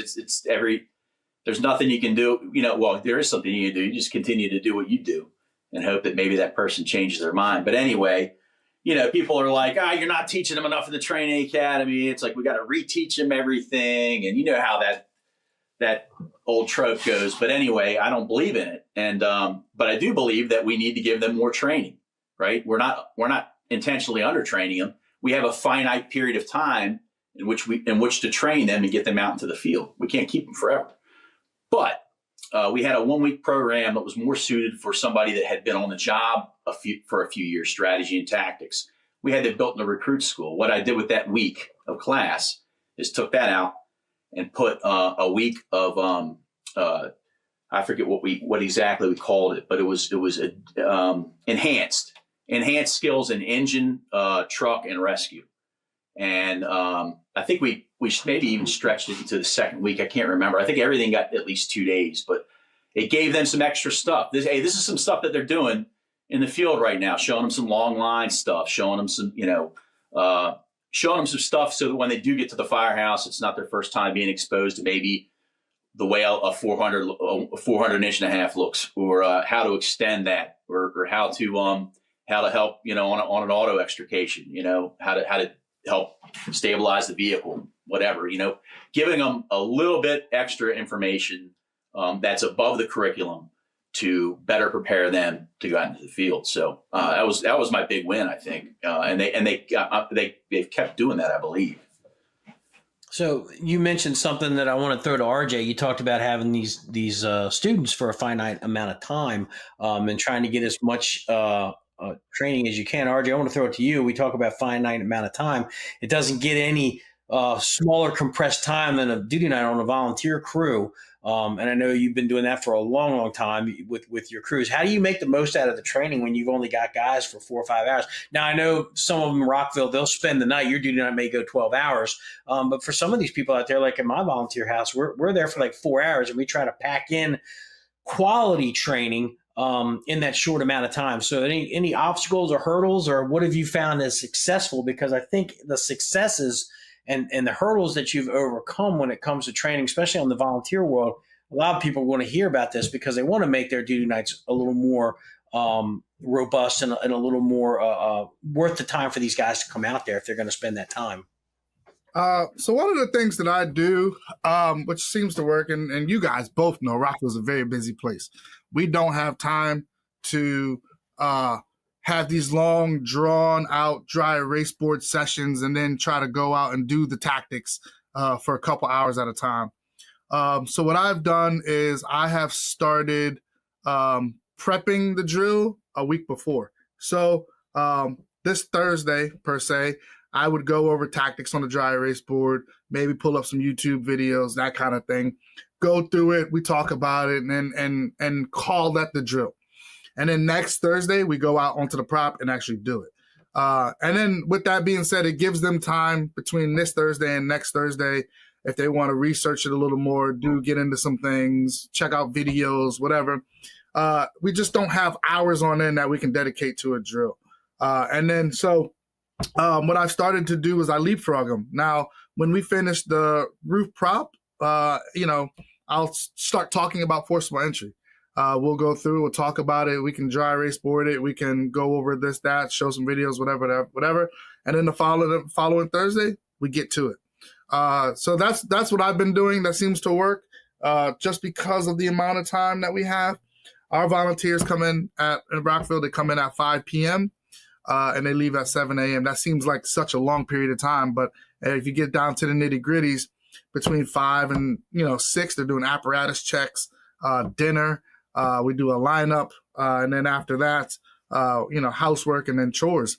There's nothing you can do. You know, well, there is something you can do. You just continue to do what you do and hope that maybe that person changes their mind. But anyway, you know, people are like, you're not teaching them enough in the training academy. It's like, we got to reteach them everything. And you know how that old trope goes. But anyway, I don't believe in it. And, but I do believe that we need to give them more training, right? We're not intentionally under training them. We have a finite period of time in which to train them and get them out into the field. We can't keep them forever. But we had a 1-week program that was more suited for somebody that had been on the job for a few years, strategy and tactics. We had that built in the recruit school. What I did with that week of class is took that out and put a week of I forget what exactly we called it, but it was enhanced skills in engine, truck, and rescue. And I think we maybe even stretched it into the second week. I can't remember. I think everything got at least 2 days, but it gave them some extra stuff. This is some stuff that they're doing in the field right now, showing them some long line stuff, showing them some, showing them some stuff so that when they do get to the firehouse, it's not their first time being exposed to maybe the way a 400 inch and a half looks, or how to extend that, or how how to help, on an auto extrication, how to help stabilize the vehicle, whatever, giving them a little bit extra information that's above the curriculum to better prepare them to go out into the field. So that was my big win, I think, and they've kept doing that, I believe. So you mentioned something that I want to throw to RJ. You talked about having these students for a finite amount of time and trying to get as much training as you can. RJ, I want to throw it to you. We talk about finite amount of time. It doesn't get any smaller compressed time than a duty night on a volunteer crew. And I know you've been doing that for a long, long time with your crews. How do you make the most out of the training when you've only got guys for 4 or 5 hours? Now, I know some of them in Rockville, they'll spend the night. Your duty night may go 12 hours. But for some of these people out there, like in my volunteer house, we're there for like 4 hours, and we try to pack in quality training in that short amount of time. So any obstacles or hurdles, or what have you found as successful? Because I think the successes and the hurdles that you've overcome when it comes to training, especially on the volunteer world, a lot of people want to hear about this because they want to make their duty nights a little more robust and a little more worth the time for these guys to come out there if they're going to spend that time. So one of the things that I do, which seems to work, and you guys both know Rockville's a very busy place. We don't have time to have these long, drawn-out dry erase board sessions and then try to go out and do the tactics for a couple hours at a time. So what I've done is I have started prepping the drill a week before. So this Thursday, per se, I would go over tactics on the dry erase board, maybe pull up some YouTube videos, that kind of thing. Go through it, we talk about it, and call that the drill. And then next Thursday, we go out onto the prop and actually do it. And then with that being said, it gives them time between this Thursday and next Thursday if they want to research it a little more, get into some things, check out videos, whatever. We just don't have hours on end that we can dedicate to a drill. And then so what I've started to do is I leapfrog them. Now, when we finish the roof prop, I'll start talking about forcible entry. We'll go through, we'll talk about it. We can dry erase board it. We can go over this, that, show some videos, whatever. And then the following Thursday, we get to it. So that's what I've been doing. That seems to work just because of the amount of time that we have. Our volunteers come in Rockville, they come in at 5 p.m. And they leave at 7 a.m. That seems like such a long period of time. But if you get down to the nitty gritties, between 5 and 6, they're doing apparatus checks, dinner. We do a lineup, and then after that, housework and then chores.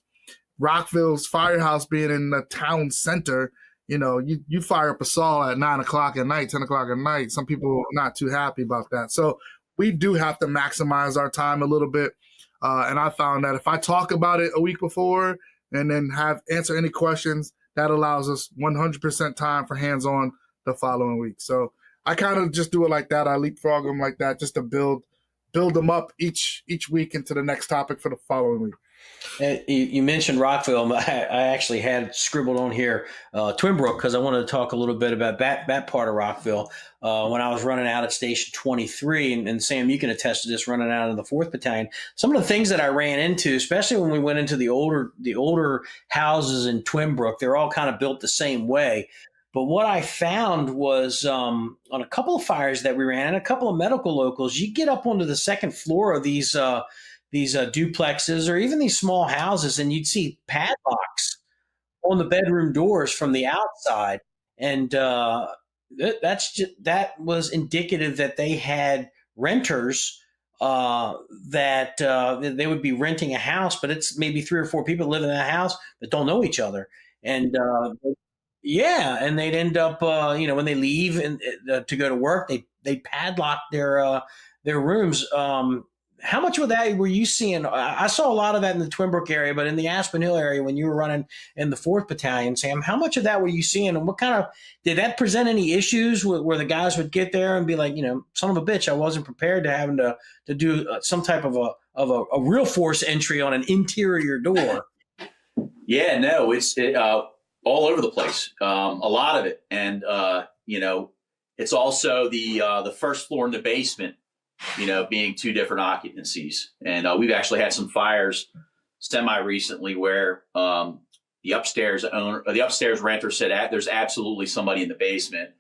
Rockville's firehouse being in the town center, you fire up a saw at 9 o'clock at night, 10 o'clock at night. Some people are not too happy about that. So we do have to maximize our time a little bit. And I found that if I talk about it a week before and then answer any questions, that allows us 100% time for hands-on the following week. So I kind of just do it like that. I leapfrog them like that just to build them up each week into the next topic for the following week. You mentioned Rockville. I actually had scribbled on here Twinbrook because I wanted to talk a little bit about that part of Rockville. When I was running out at Station 23, and Sam, you can attest to this, running out of the 4th Battalion, some of the things that I ran into, especially when we went into the older houses in Twinbrook, they're all kind of built the same way. But what I found was on a couple of fires that we ran and a couple of medical locals, you get up onto the second floor of these duplexes or even these small houses, and you'd see padlocks on the bedroom doors from the outside. And that was indicative that they had renters that they would be renting a house, but it's maybe 3 or 4 people live in that house that don't know each other. And and they'd end up, when they leave and to go to work, they padlock their rooms. How much of that were you seeing? I saw a lot of that in the Twinbrook area, but in the Aspen Hill area, when you were running in the 4th Battalion, Sam, how much of that were you seeing? And did that present any issues where the guys would get there and be like, son of a bitch, I wasn't prepared to having to do some type of a real force entry on an interior door? Yeah, no, it's all over the place, a lot of it. And, it's also the first floor and the basement, being 2 different occupancies. And we've actually had some fires semi recently where the upstairs owner, or the upstairs renter said there's absolutely somebody in the basement.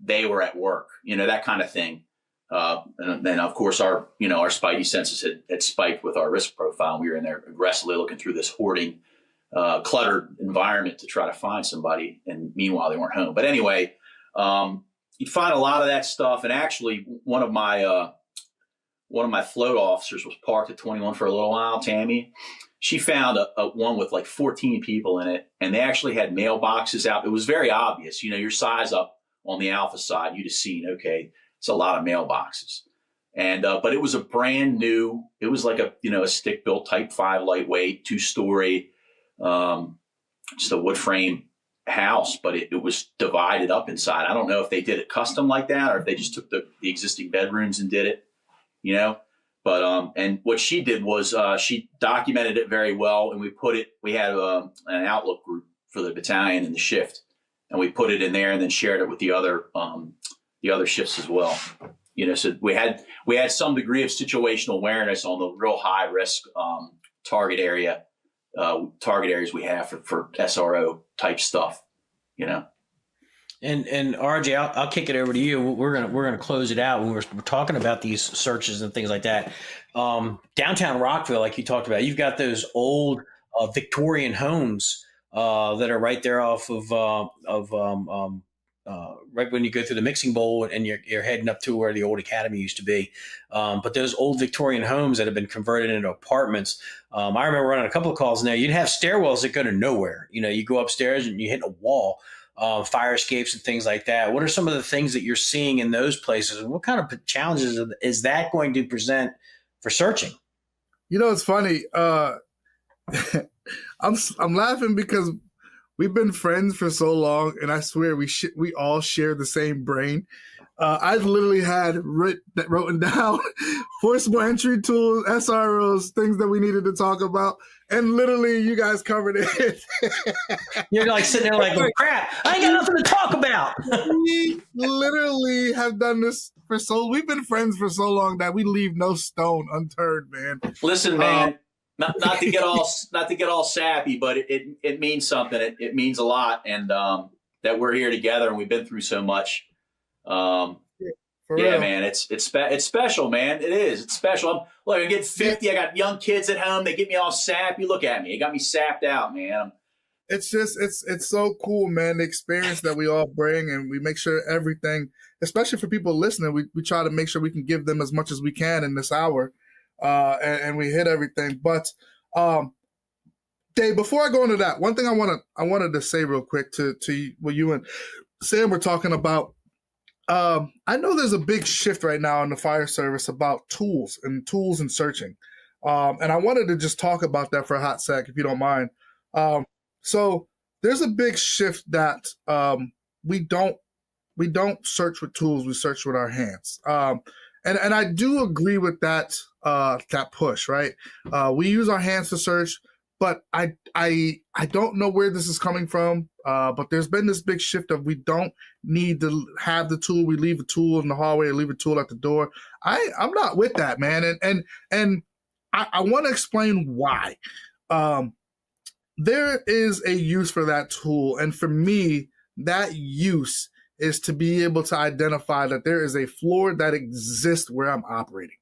They were at work, that kind of thing. And then of course our spidey senses had spiked with our risk profile. We were in there aggressively looking through this hoarding, cluttered environment to try to find somebody. And meanwhile, they weren't home. But anyway, you'd find a lot of that stuff. And actually one of my float officers was parked at 21 for a little while, Tammy. She found a one with like 14 people in it, and they actually had mailboxes out. It was very obvious, your size up on the Alpha side, you'd have seen, okay, it's a lot of mailboxes. And, but it was a brand new, it was like a stick built Type 5 lightweight, 2-story, just a wood frame house, but it was divided up inside. I don't know if they did it custom like that or if they just took the existing bedrooms and did it, But, and what she did was, she documented it very well. And we had an Outlook group for the battalion and the shift, and we put it in there and then shared it with the other shifts as well. So we had some degree of situational awareness on the real high risk, target areas we have for SRO type stuff, And RJ, I'll kick it over to you. We're gonna close it out when we're talking about these searches and things like that. Downtown Rockville, like you talked about, you've got those old Victorian homes that are right there off of right when you go through the mixing bowl and you're heading up to where the old academy used to be. But those old Victorian homes that have been converted into apartments. I remember running a couple of calls now. You'd have stairwells that go to nowhere. You go upstairs and you hit a wall. Fire escapes and things like that. What are some of the things that you're seeing in those places, and what kind of challenges is that going to present for searching? It's funny. I'm laughing because we've been friends for so long, and I swear we all share the same brain. I literally had written down forcible entry tools, SROs, things that we needed to talk about. And literally, you guys covered it. You're like sitting there like, oh, crap, I ain't got nothing to talk about. We literally have done this we've been friends for so long that we leave no stone unturned, man. Listen, man, not to get all sappy, but it means something. It means a lot. And that we're here together and we've been through so much. Yeah, man, it's special, man. It is. It's special. Look, I get 50. I got young kids at home. They get me all sappy. Look at me. It got me sapped out, man. It's just, it's so cool, man. The experience that we all bring, and we make sure everything, especially for people listening, we try to make sure we can give them as much as we can in this hour, and we hit everything. But, Dave, before I go into that, one thing I wanted to say real quick to what you and Sam were talking about. I know there's a big shift right now in the fire service about tools and searching. And I wanted to just talk about that for a hot sec, if you don't mind. So there's a big shift that we don't search with tools, we search with our hands. And I do agree with that push, right? We use our hands to search, but I don't know where this is coming from. But there's been this big shift of we don't need to have the tool. We leave a tool in the hallway or leave a tool at the door. I'm not with that, man. And I want to explain why. There is a use for that tool. And for me, that use is to be able to identify that there is a floor that exists where I'm operating.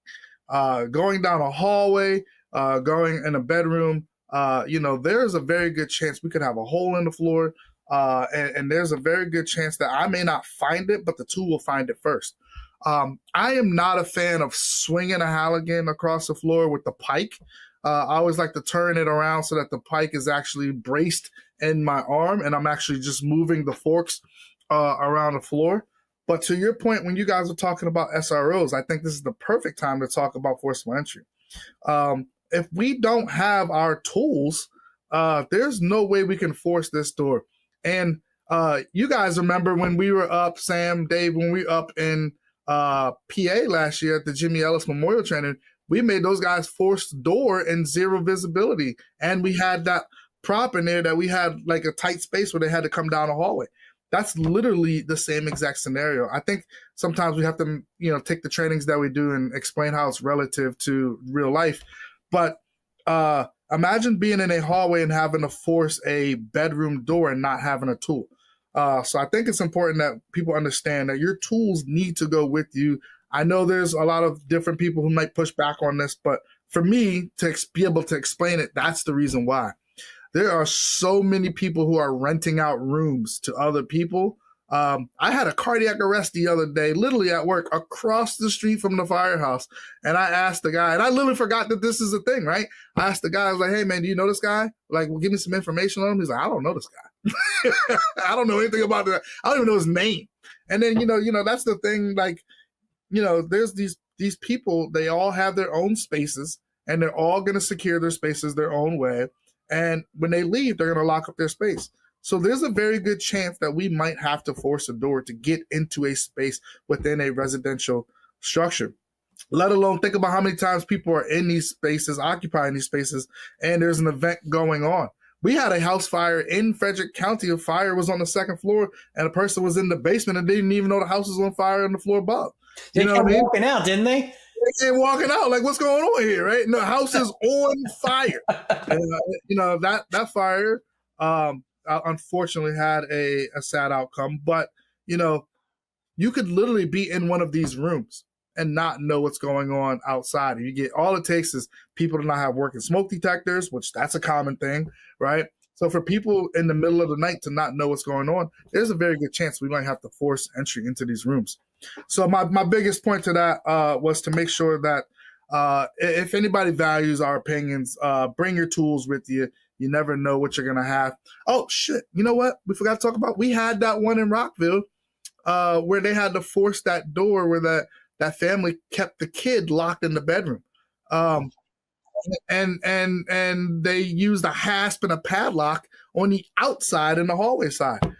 Going down a hallway, going in a bedroom, there's a very good chance we could have a hole in the floor. And there's a very good chance that I may not find it, but the tool will find it first. I am not a fan of swinging a Halligan across the floor with the pike. I always like to turn it around so that the pike is actually braced in my arm, and I'm actually just moving the forks around the floor. But to your point, when you guys are talking about SROs, I think this is the perfect time to talk about forcible entry. If we don't have our tools, there's no way we can force this door. And you guys remember when we were up, Sam, Dave, when we were up in PA last year at the Jimmy Ellis Memorial Training, we made those guys force the door in zero visibility. And we had that prop in there that we had like a tight space where they had to come down a hallway. That's literally the same exact scenario. I think sometimes we have to, take the trainings that we do and explain how it's relative to real life. But Imagine being in a hallway and having to force a bedroom door and not having a tool. So I think it's important that people understand that your tools need to go with you. I know there's a lot of different people who might push back on this, but for me to be able to explain it, that's the reason why. There are so many people who are renting out rooms to other people. I had a cardiac arrest the other day, literally at work, across the street from the firehouse. And I asked the guy, and I literally forgot that this is a thing, right? I asked the guy, I was like, hey, man, do you know this guy? Like, well, give me some information on him. He's like, I don't know this guy. I don't know anything about that. I don't even know his name. And then, that's the thing. Like, there's these people, they all have their own spaces, and they're all going to secure their spaces their own way. And when they leave, they're going to lock up their space. So there's a very good chance that we might have to force a door to get into a space within a residential structure. Let alone think about how many times people are in these spaces, occupying these spaces, and there's an event going on. We had a house fire in Frederick County. A fire was on the second floor, and a person was in the basement and didn't even know the house was on fire on the floor above. They kept walking out, didn't they? They came walking out like, what's going on here, right? And the house is on fire. And, that fire unfortunately had a sad outcome. But, you could literally be in one of these rooms and not know what's going on outside. And you get, all it takes is people to not have working smoke detectors, which that's a common thing, right? So for people in the middle of the night to not know what's going on, there's a very good chance we might have to force entry into these rooms. So my biggest point to that was to make sure that if anybody values our opinions, bring your tools with you. You never know what you're going to have. Oh, shit. You know what? We forgot to talk about, we had that one in Rockville where they had to force that door where that family kept the kid locked in the bedroom. And they used a hasp and a padlock on the outside in the hallway side,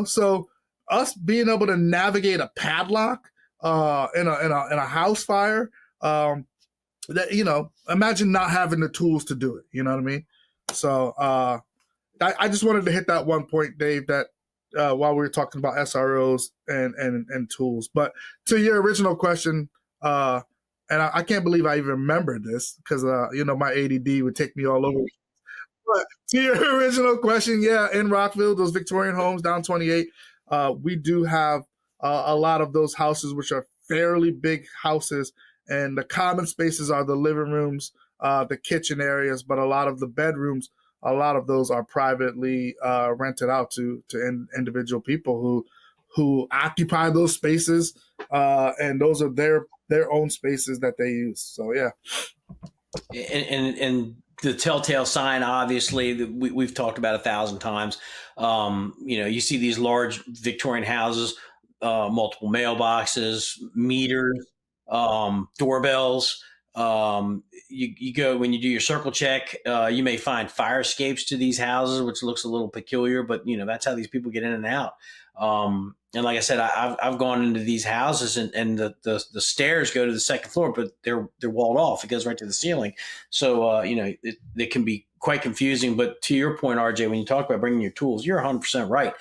So us being able to navigate a padlock in a house fire, that imagine not having the tools to do it. You know what I mean? So I just wanted to hit that one point, Dave, that while we were talking about SROs and tools. But to your original question, and I can't believe I even remembered this because my ADD would take me all over. But to your original question, yeah, in Rockville, those Victorian homes down 28, we do have a lot of those houses, which are fairly big houses, and the common spaces are the living rooms, the kitchen areas, but a lot of the bedrooms, a lot of those are privately rented out to individual people who occupy those spaces, and those are their own spaces that they use. So yeah. And the telltale sign, obviously, that we've talked about 1,000 times. You see these large Victorian houses, multiple mailboxes, meters, doorbells. You go, when you do your circle check, you may find fire escapes to these houses, which looks a little peculiar, but that's how these people get in and out. And like I said, I've gone into these houses and the stairs go to the second floor, but they're walled off. It goes right to the ceiling. So, it can be quite confusing. But to your point, RJ, when you talk about bringing your tools, you're 100% right.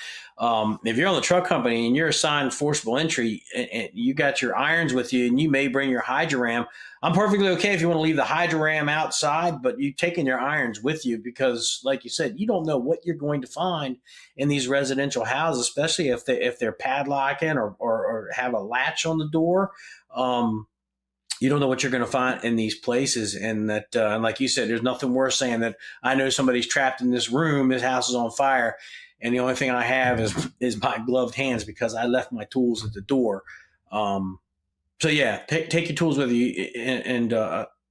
If you're on the truck company and you're assigned forcible entry and you got your irons with you and you may bring your hydroram, I'm perfectly okay if you want to leave the hydroram outside, but you taking your irons with you because, like you said, you don't know what you're going to find in these residential houses, especially if they're padlocking or have a latch on the door. You don't know what you're going to find in these places. And that, like you said, there's nothing worse saying that I know somebody's trapped in this room, this house is on fire, and the only thing I have is my gloved hands because I left my tools at the door. So yeah, take your tools with you. And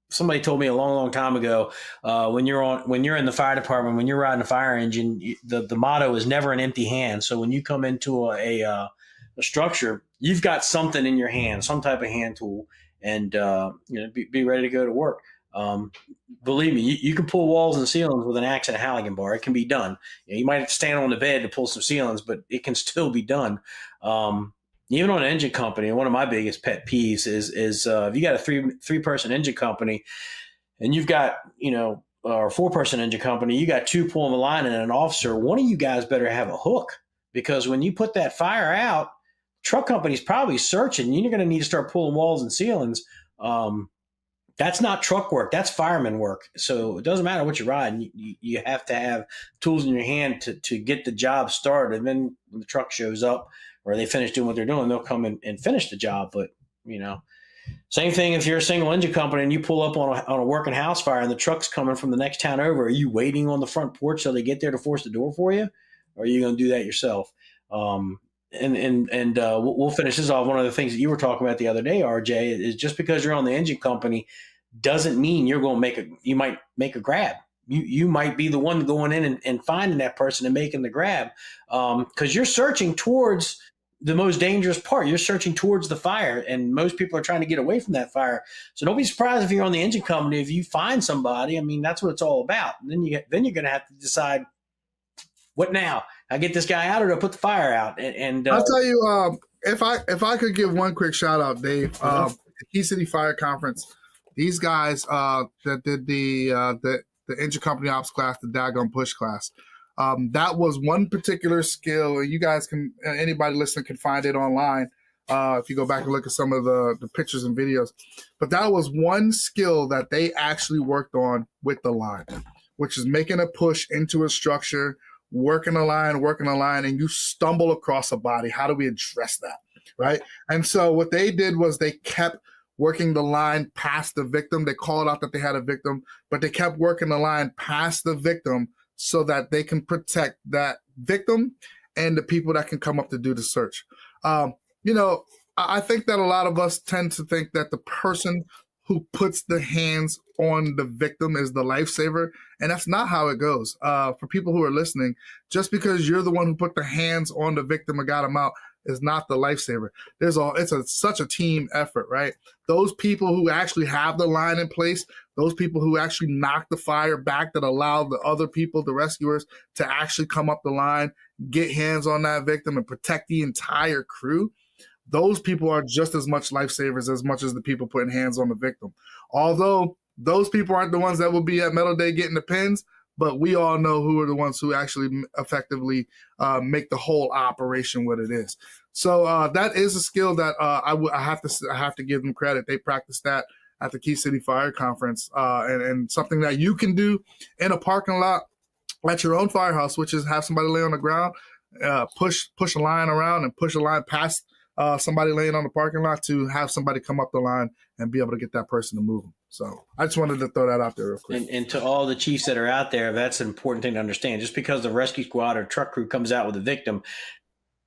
somebody told me a long, long time ago, when you're in the fire department, when you're riding a fire engine, the motto is never an empty hand. So when you come into a structure, you've got something in your hand, some type of hand tool, and be ready to go to work. Believe me, you can pull walls and ceilings with an axe and a Halligan bar. It can be done. You might have to stand on the bed to pull some ceilings, but it can still be done. Even on an engine company, one of my biggest pet peeves is if you got a three-person engine company and you've got, or 4-person engine company, you got 2 pulling the line and an officer, one of you guys better have a hook because when you put that fire out, truck company's probably searching. You're going to need to start pulling walls and ceilings. That's not truck work. That's fireman work. So it doesn't matter what you're riding. You have to have tools in your hand to get the job started. And then when the truck shows up or they finish doing what they're doing, they'll come and finish the job. But, same thing if you're a single engine company and you pull up on a working house fire and the truck's coming from the next town over. Are you waiting on the front porch till they get there to force the door for you? Or are you going to do that yourself? We'll finish this off. One of the things that you were talking about the other day, RJ, is just because you're on the engine company doesn't mean you're going to you might make a grab. You might be the one going in and finding that person and making the grab, because you're searching towards the most dangerous part. You're searching towards the fire, and most people are trying to get away from that fire. So don't be surprised if you're on the engine company, if you find somebody. I mean, that's what it's all about. And then you're going to have to decide, what now? I get this guy out, or do I put the fire out? And I'll tell you, if I could give one quick shout out, Dave, the Key City Fire Conference, these guys that did the engine company ops class, the daggone push class, that was one particular skill, and you guys can, anybody listening can find it online if you go back and look at some of the pictures and videos. But that was one skill that they actually worked on with the line, which is making a push into a structure, working a line, and you stumble across a body. How do we address that, right? And so what they did was they kept working the line past the victim. They called out that they had a victim, but they kept working the line past the victim so that they can protect that victim and the people that can come up to do the search. I think that a lot of us tend to think that the person who puts the hands on the victim is the lifesaver, and that's not how it goes. For people who are listening, just because you're the one who put the hands on the victim and got him out is not the lifesaver. It's such a team effort, right? Those people who actually have the line in place, those people who actually knock the fire back that allow the other people, the rescuers, to actually come up the line, get hands on that victim and protect the entire crew. Those people are just as much lifesavers as much as the people putting hands on the victim. Although those people aren't the ones that will be at Medal Day getting the pins, but we all know who are the ones who actually effectively make the whole operation what it is. So that is a skill that I have to give them credit. They practiced that at the Key City Fire Conference, and something that you can do in a parking lot at your own firehouse, which is have somebody lay on the ground, push a line around and push a line past somebody laying on the parking lot to have somebody come up the line and be able to get that person to move them. So I just wanted to throw that out there real quick. And to all the chiefs that are out there, that's an important thing to understand. Just because the rescue squad or truck crew comes out with a victim,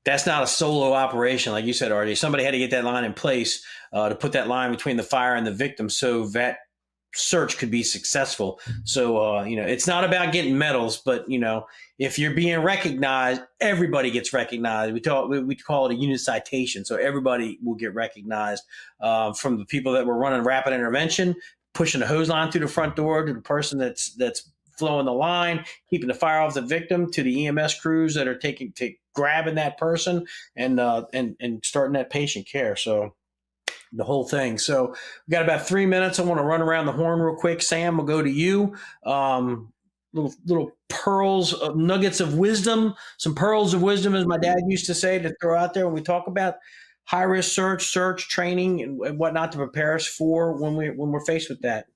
that's not a solo operation. Like you said, already, somebody had to get that line in place to put that line between the fire and the victim so that search could be successful. So, it's not about getting medals, but, if you're being recognized, everybody gets recognized. We call it a unit citation. So everybody will get recognized, from the people that were running rapid intervention, pushing the hose line through the front door, to the person that's flowing the line, keeping the fire off the victim, to the EMS crews that are grabbing that person and starting that patient care. So the whole thing. So we got about 3 minutes. I want to run around the horn real quick. Sam, we'll go to you. Little pearls of nuggets of wisdom, some pearls of wisdom, as my dad used to say, to throw out there when we talk about high risk search training and whatnot to prepare us for when we're faced with that.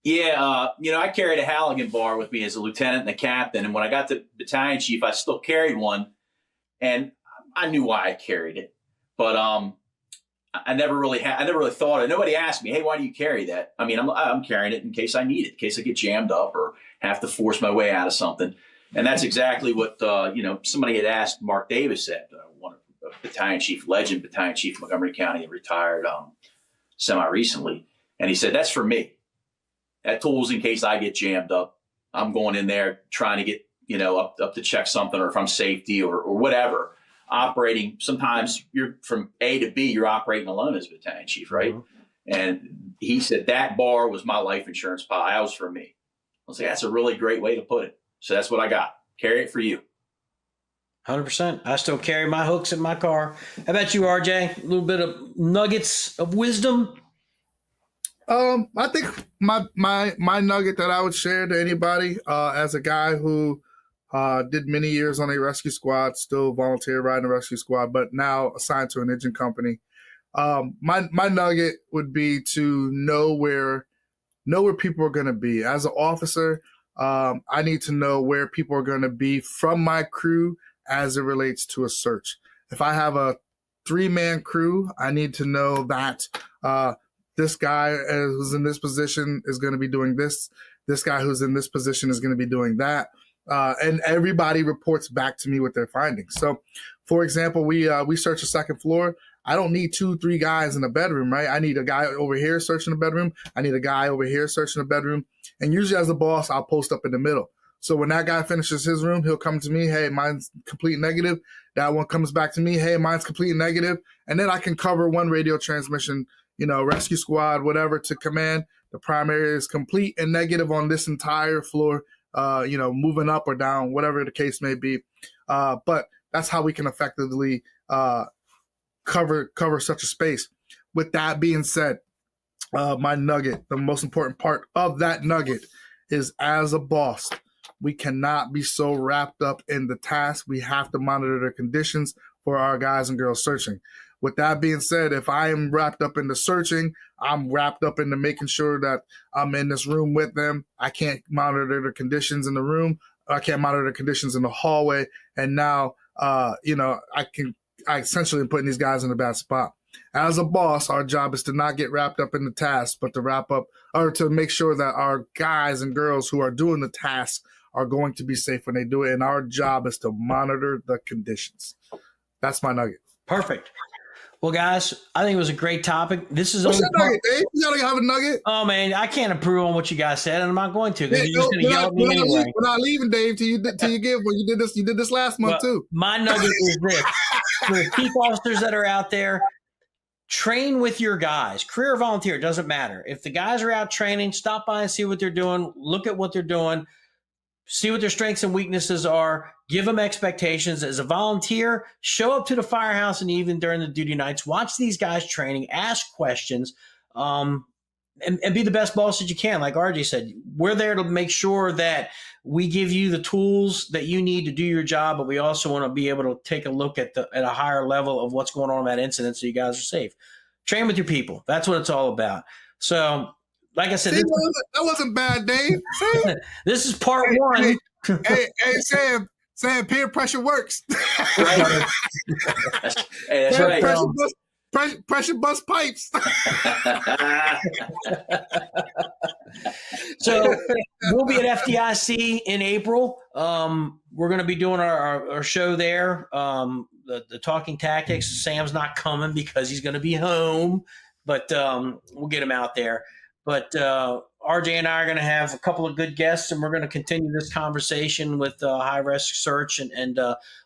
Yeah, I carried a Halligan bar with me as a lieutenant and a captain, and when I got to battalion chief, I still carried one, and I knew why I carried it, but I never really thought of it. Nobody asked me, hey, why do you carry that? I mean, I'm carrying it in case I need it, in case I get jammed up or have to force my way out of something. And that's exactly what, somebody had asked Mark Davis at one of battalion chief, legend battalion chief of Montgomery County, retired semi-recently. And he said, that's for me. That tool's in case I get jammed up. I'm going in there trying to get, up to check something, or if I'm safety or whatever. Operating, sometimes you're from A to B, you're operating alone as battalion chief, right? Mm-hmm. And he said that bar was my life insurance pie. That was for me. I was like, that's a really great way to put it. So that's what I got. Carry it for you. 100%. I still carry my hooks in my car. How about you, RJ? A little bit of nuggets of wisdom. I think my nugget that I would share to anybody, as a guy who did many years on a rescue squad, still volunteer riding a rescue squad, but now assigned to an engine company. My nugget would be to know where know where people are going to be. As an officer, I need to know where people are going to be from my crew as it relates to a search. If I have a 3-man crew, I need to know that this guy who's in this position is going to be doing this. This guy who's in this position is going to be doing that. And everybody reports back to me with their findings. So, for example, we search a second floor. I don't need 2-3 guys in a bedroom, right? I need a guy over here searching the bedroom. I need a guy over here searching the bedroom. And usually as a boss, I'll post up in the middle. So when that guy finishes his room, he'll come to me, hey, mine's complete negative. That one comes back to me, hey, mine's complete negative. And then I can cover one radio transmission, rescue squad, whatever, to command. The primary is complete and negative on this entire floor, moving up or down, whatever the case may be. But that's how we can effectively cover such a space. With that being said, my nugget, the most important part of that nugget is, as a boss, we cannot be so wrapped up in the task. We have to monitor the conditions for our guys and girls searching. With that being said, if I am wrapped up in the searching, I'm wrapped up into making sure that I'm in this room with them. I can't monitor the conditions in the room. I can't monitor the conditions in the hallway. And now, I essentially am putting these guys in a bad spot. As a boss, our job is to not get wrapped up in the task, but to wrap up or to make sure that our guys and girls who are doing the task are going to be safe when they do it. And our job is to monitor the conditions. That's my nugget. Perfect. Well, guys, I think it was a great topic. This is What's your nugget, Dave? You gotta have a nugget. Oh man, I can't improve on what you guys said, and I'm not going to because Hey, you're just going to yell at me anyway. We're not leaving, Dave, till you give one. You did this last month too. My nugget is this: for the chief officers that are out there, train with your guys. Career or volunteer, doesn't matter. If the guys are out training, stop by and see what they're doing. Look at what they're doing. See what their strengths and weaknesses are. Give them expectations. As a volunteer, show up to the firehouse and even during the duty nights. Watch these guys training. Ask questions, and be the best boss that you can. Like RJ said, we're there to make sure that we give you the tools that you need to do your job, but we also want to be able to take a look at a higher level of what's going on in that incident so you guys are safe. Train with your people. That's what it's all about. So, like I said, that wasn't bad, Dave. this is part one. Hey, Sam, peer pressure works. Hey, that's right. Pressure bust pipes. So we'll be at FDIC in April. We're going to be doing our show there. The Talking Tactics. Sam's not coming because he's going to be home, but we'll get him out there. But RJ and I are going to have a couple of good guests, and we're going to continue this conversation with High Risk Search and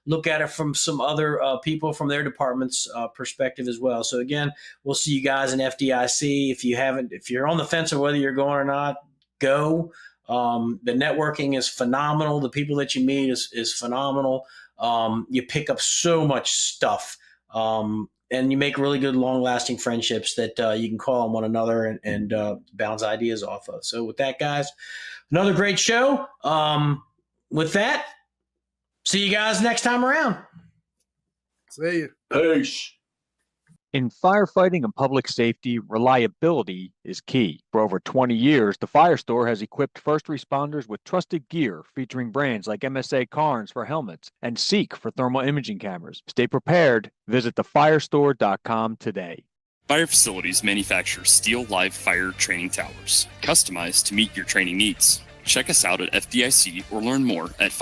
look at it from some other people from their department's perspective as well. So again, we'll see you guys in FDIC. If you're on the fence of whether you're going or not, go. The networking is phenomenal. The people that you meet is phenomenal. You pick up so much stuff. And you make really good, long-lasting friendships that you can call on one another and bounce ideas off of. So with that, guys, another great show. With that, see you guys next time around. See you. Peace. In firefighting and public safety, reliability is key. For over 20 years, the Fire Store has equipped first responders with trusted gear featuring brands like MSA Carnes for helmets and Seek for thermal imaging cameras. Stay prepared. Visit thefirestore.com today. Fire Facilities manufacture steel live fire training towers, customized to meet your training needs. Check us out at FDIC or learn more at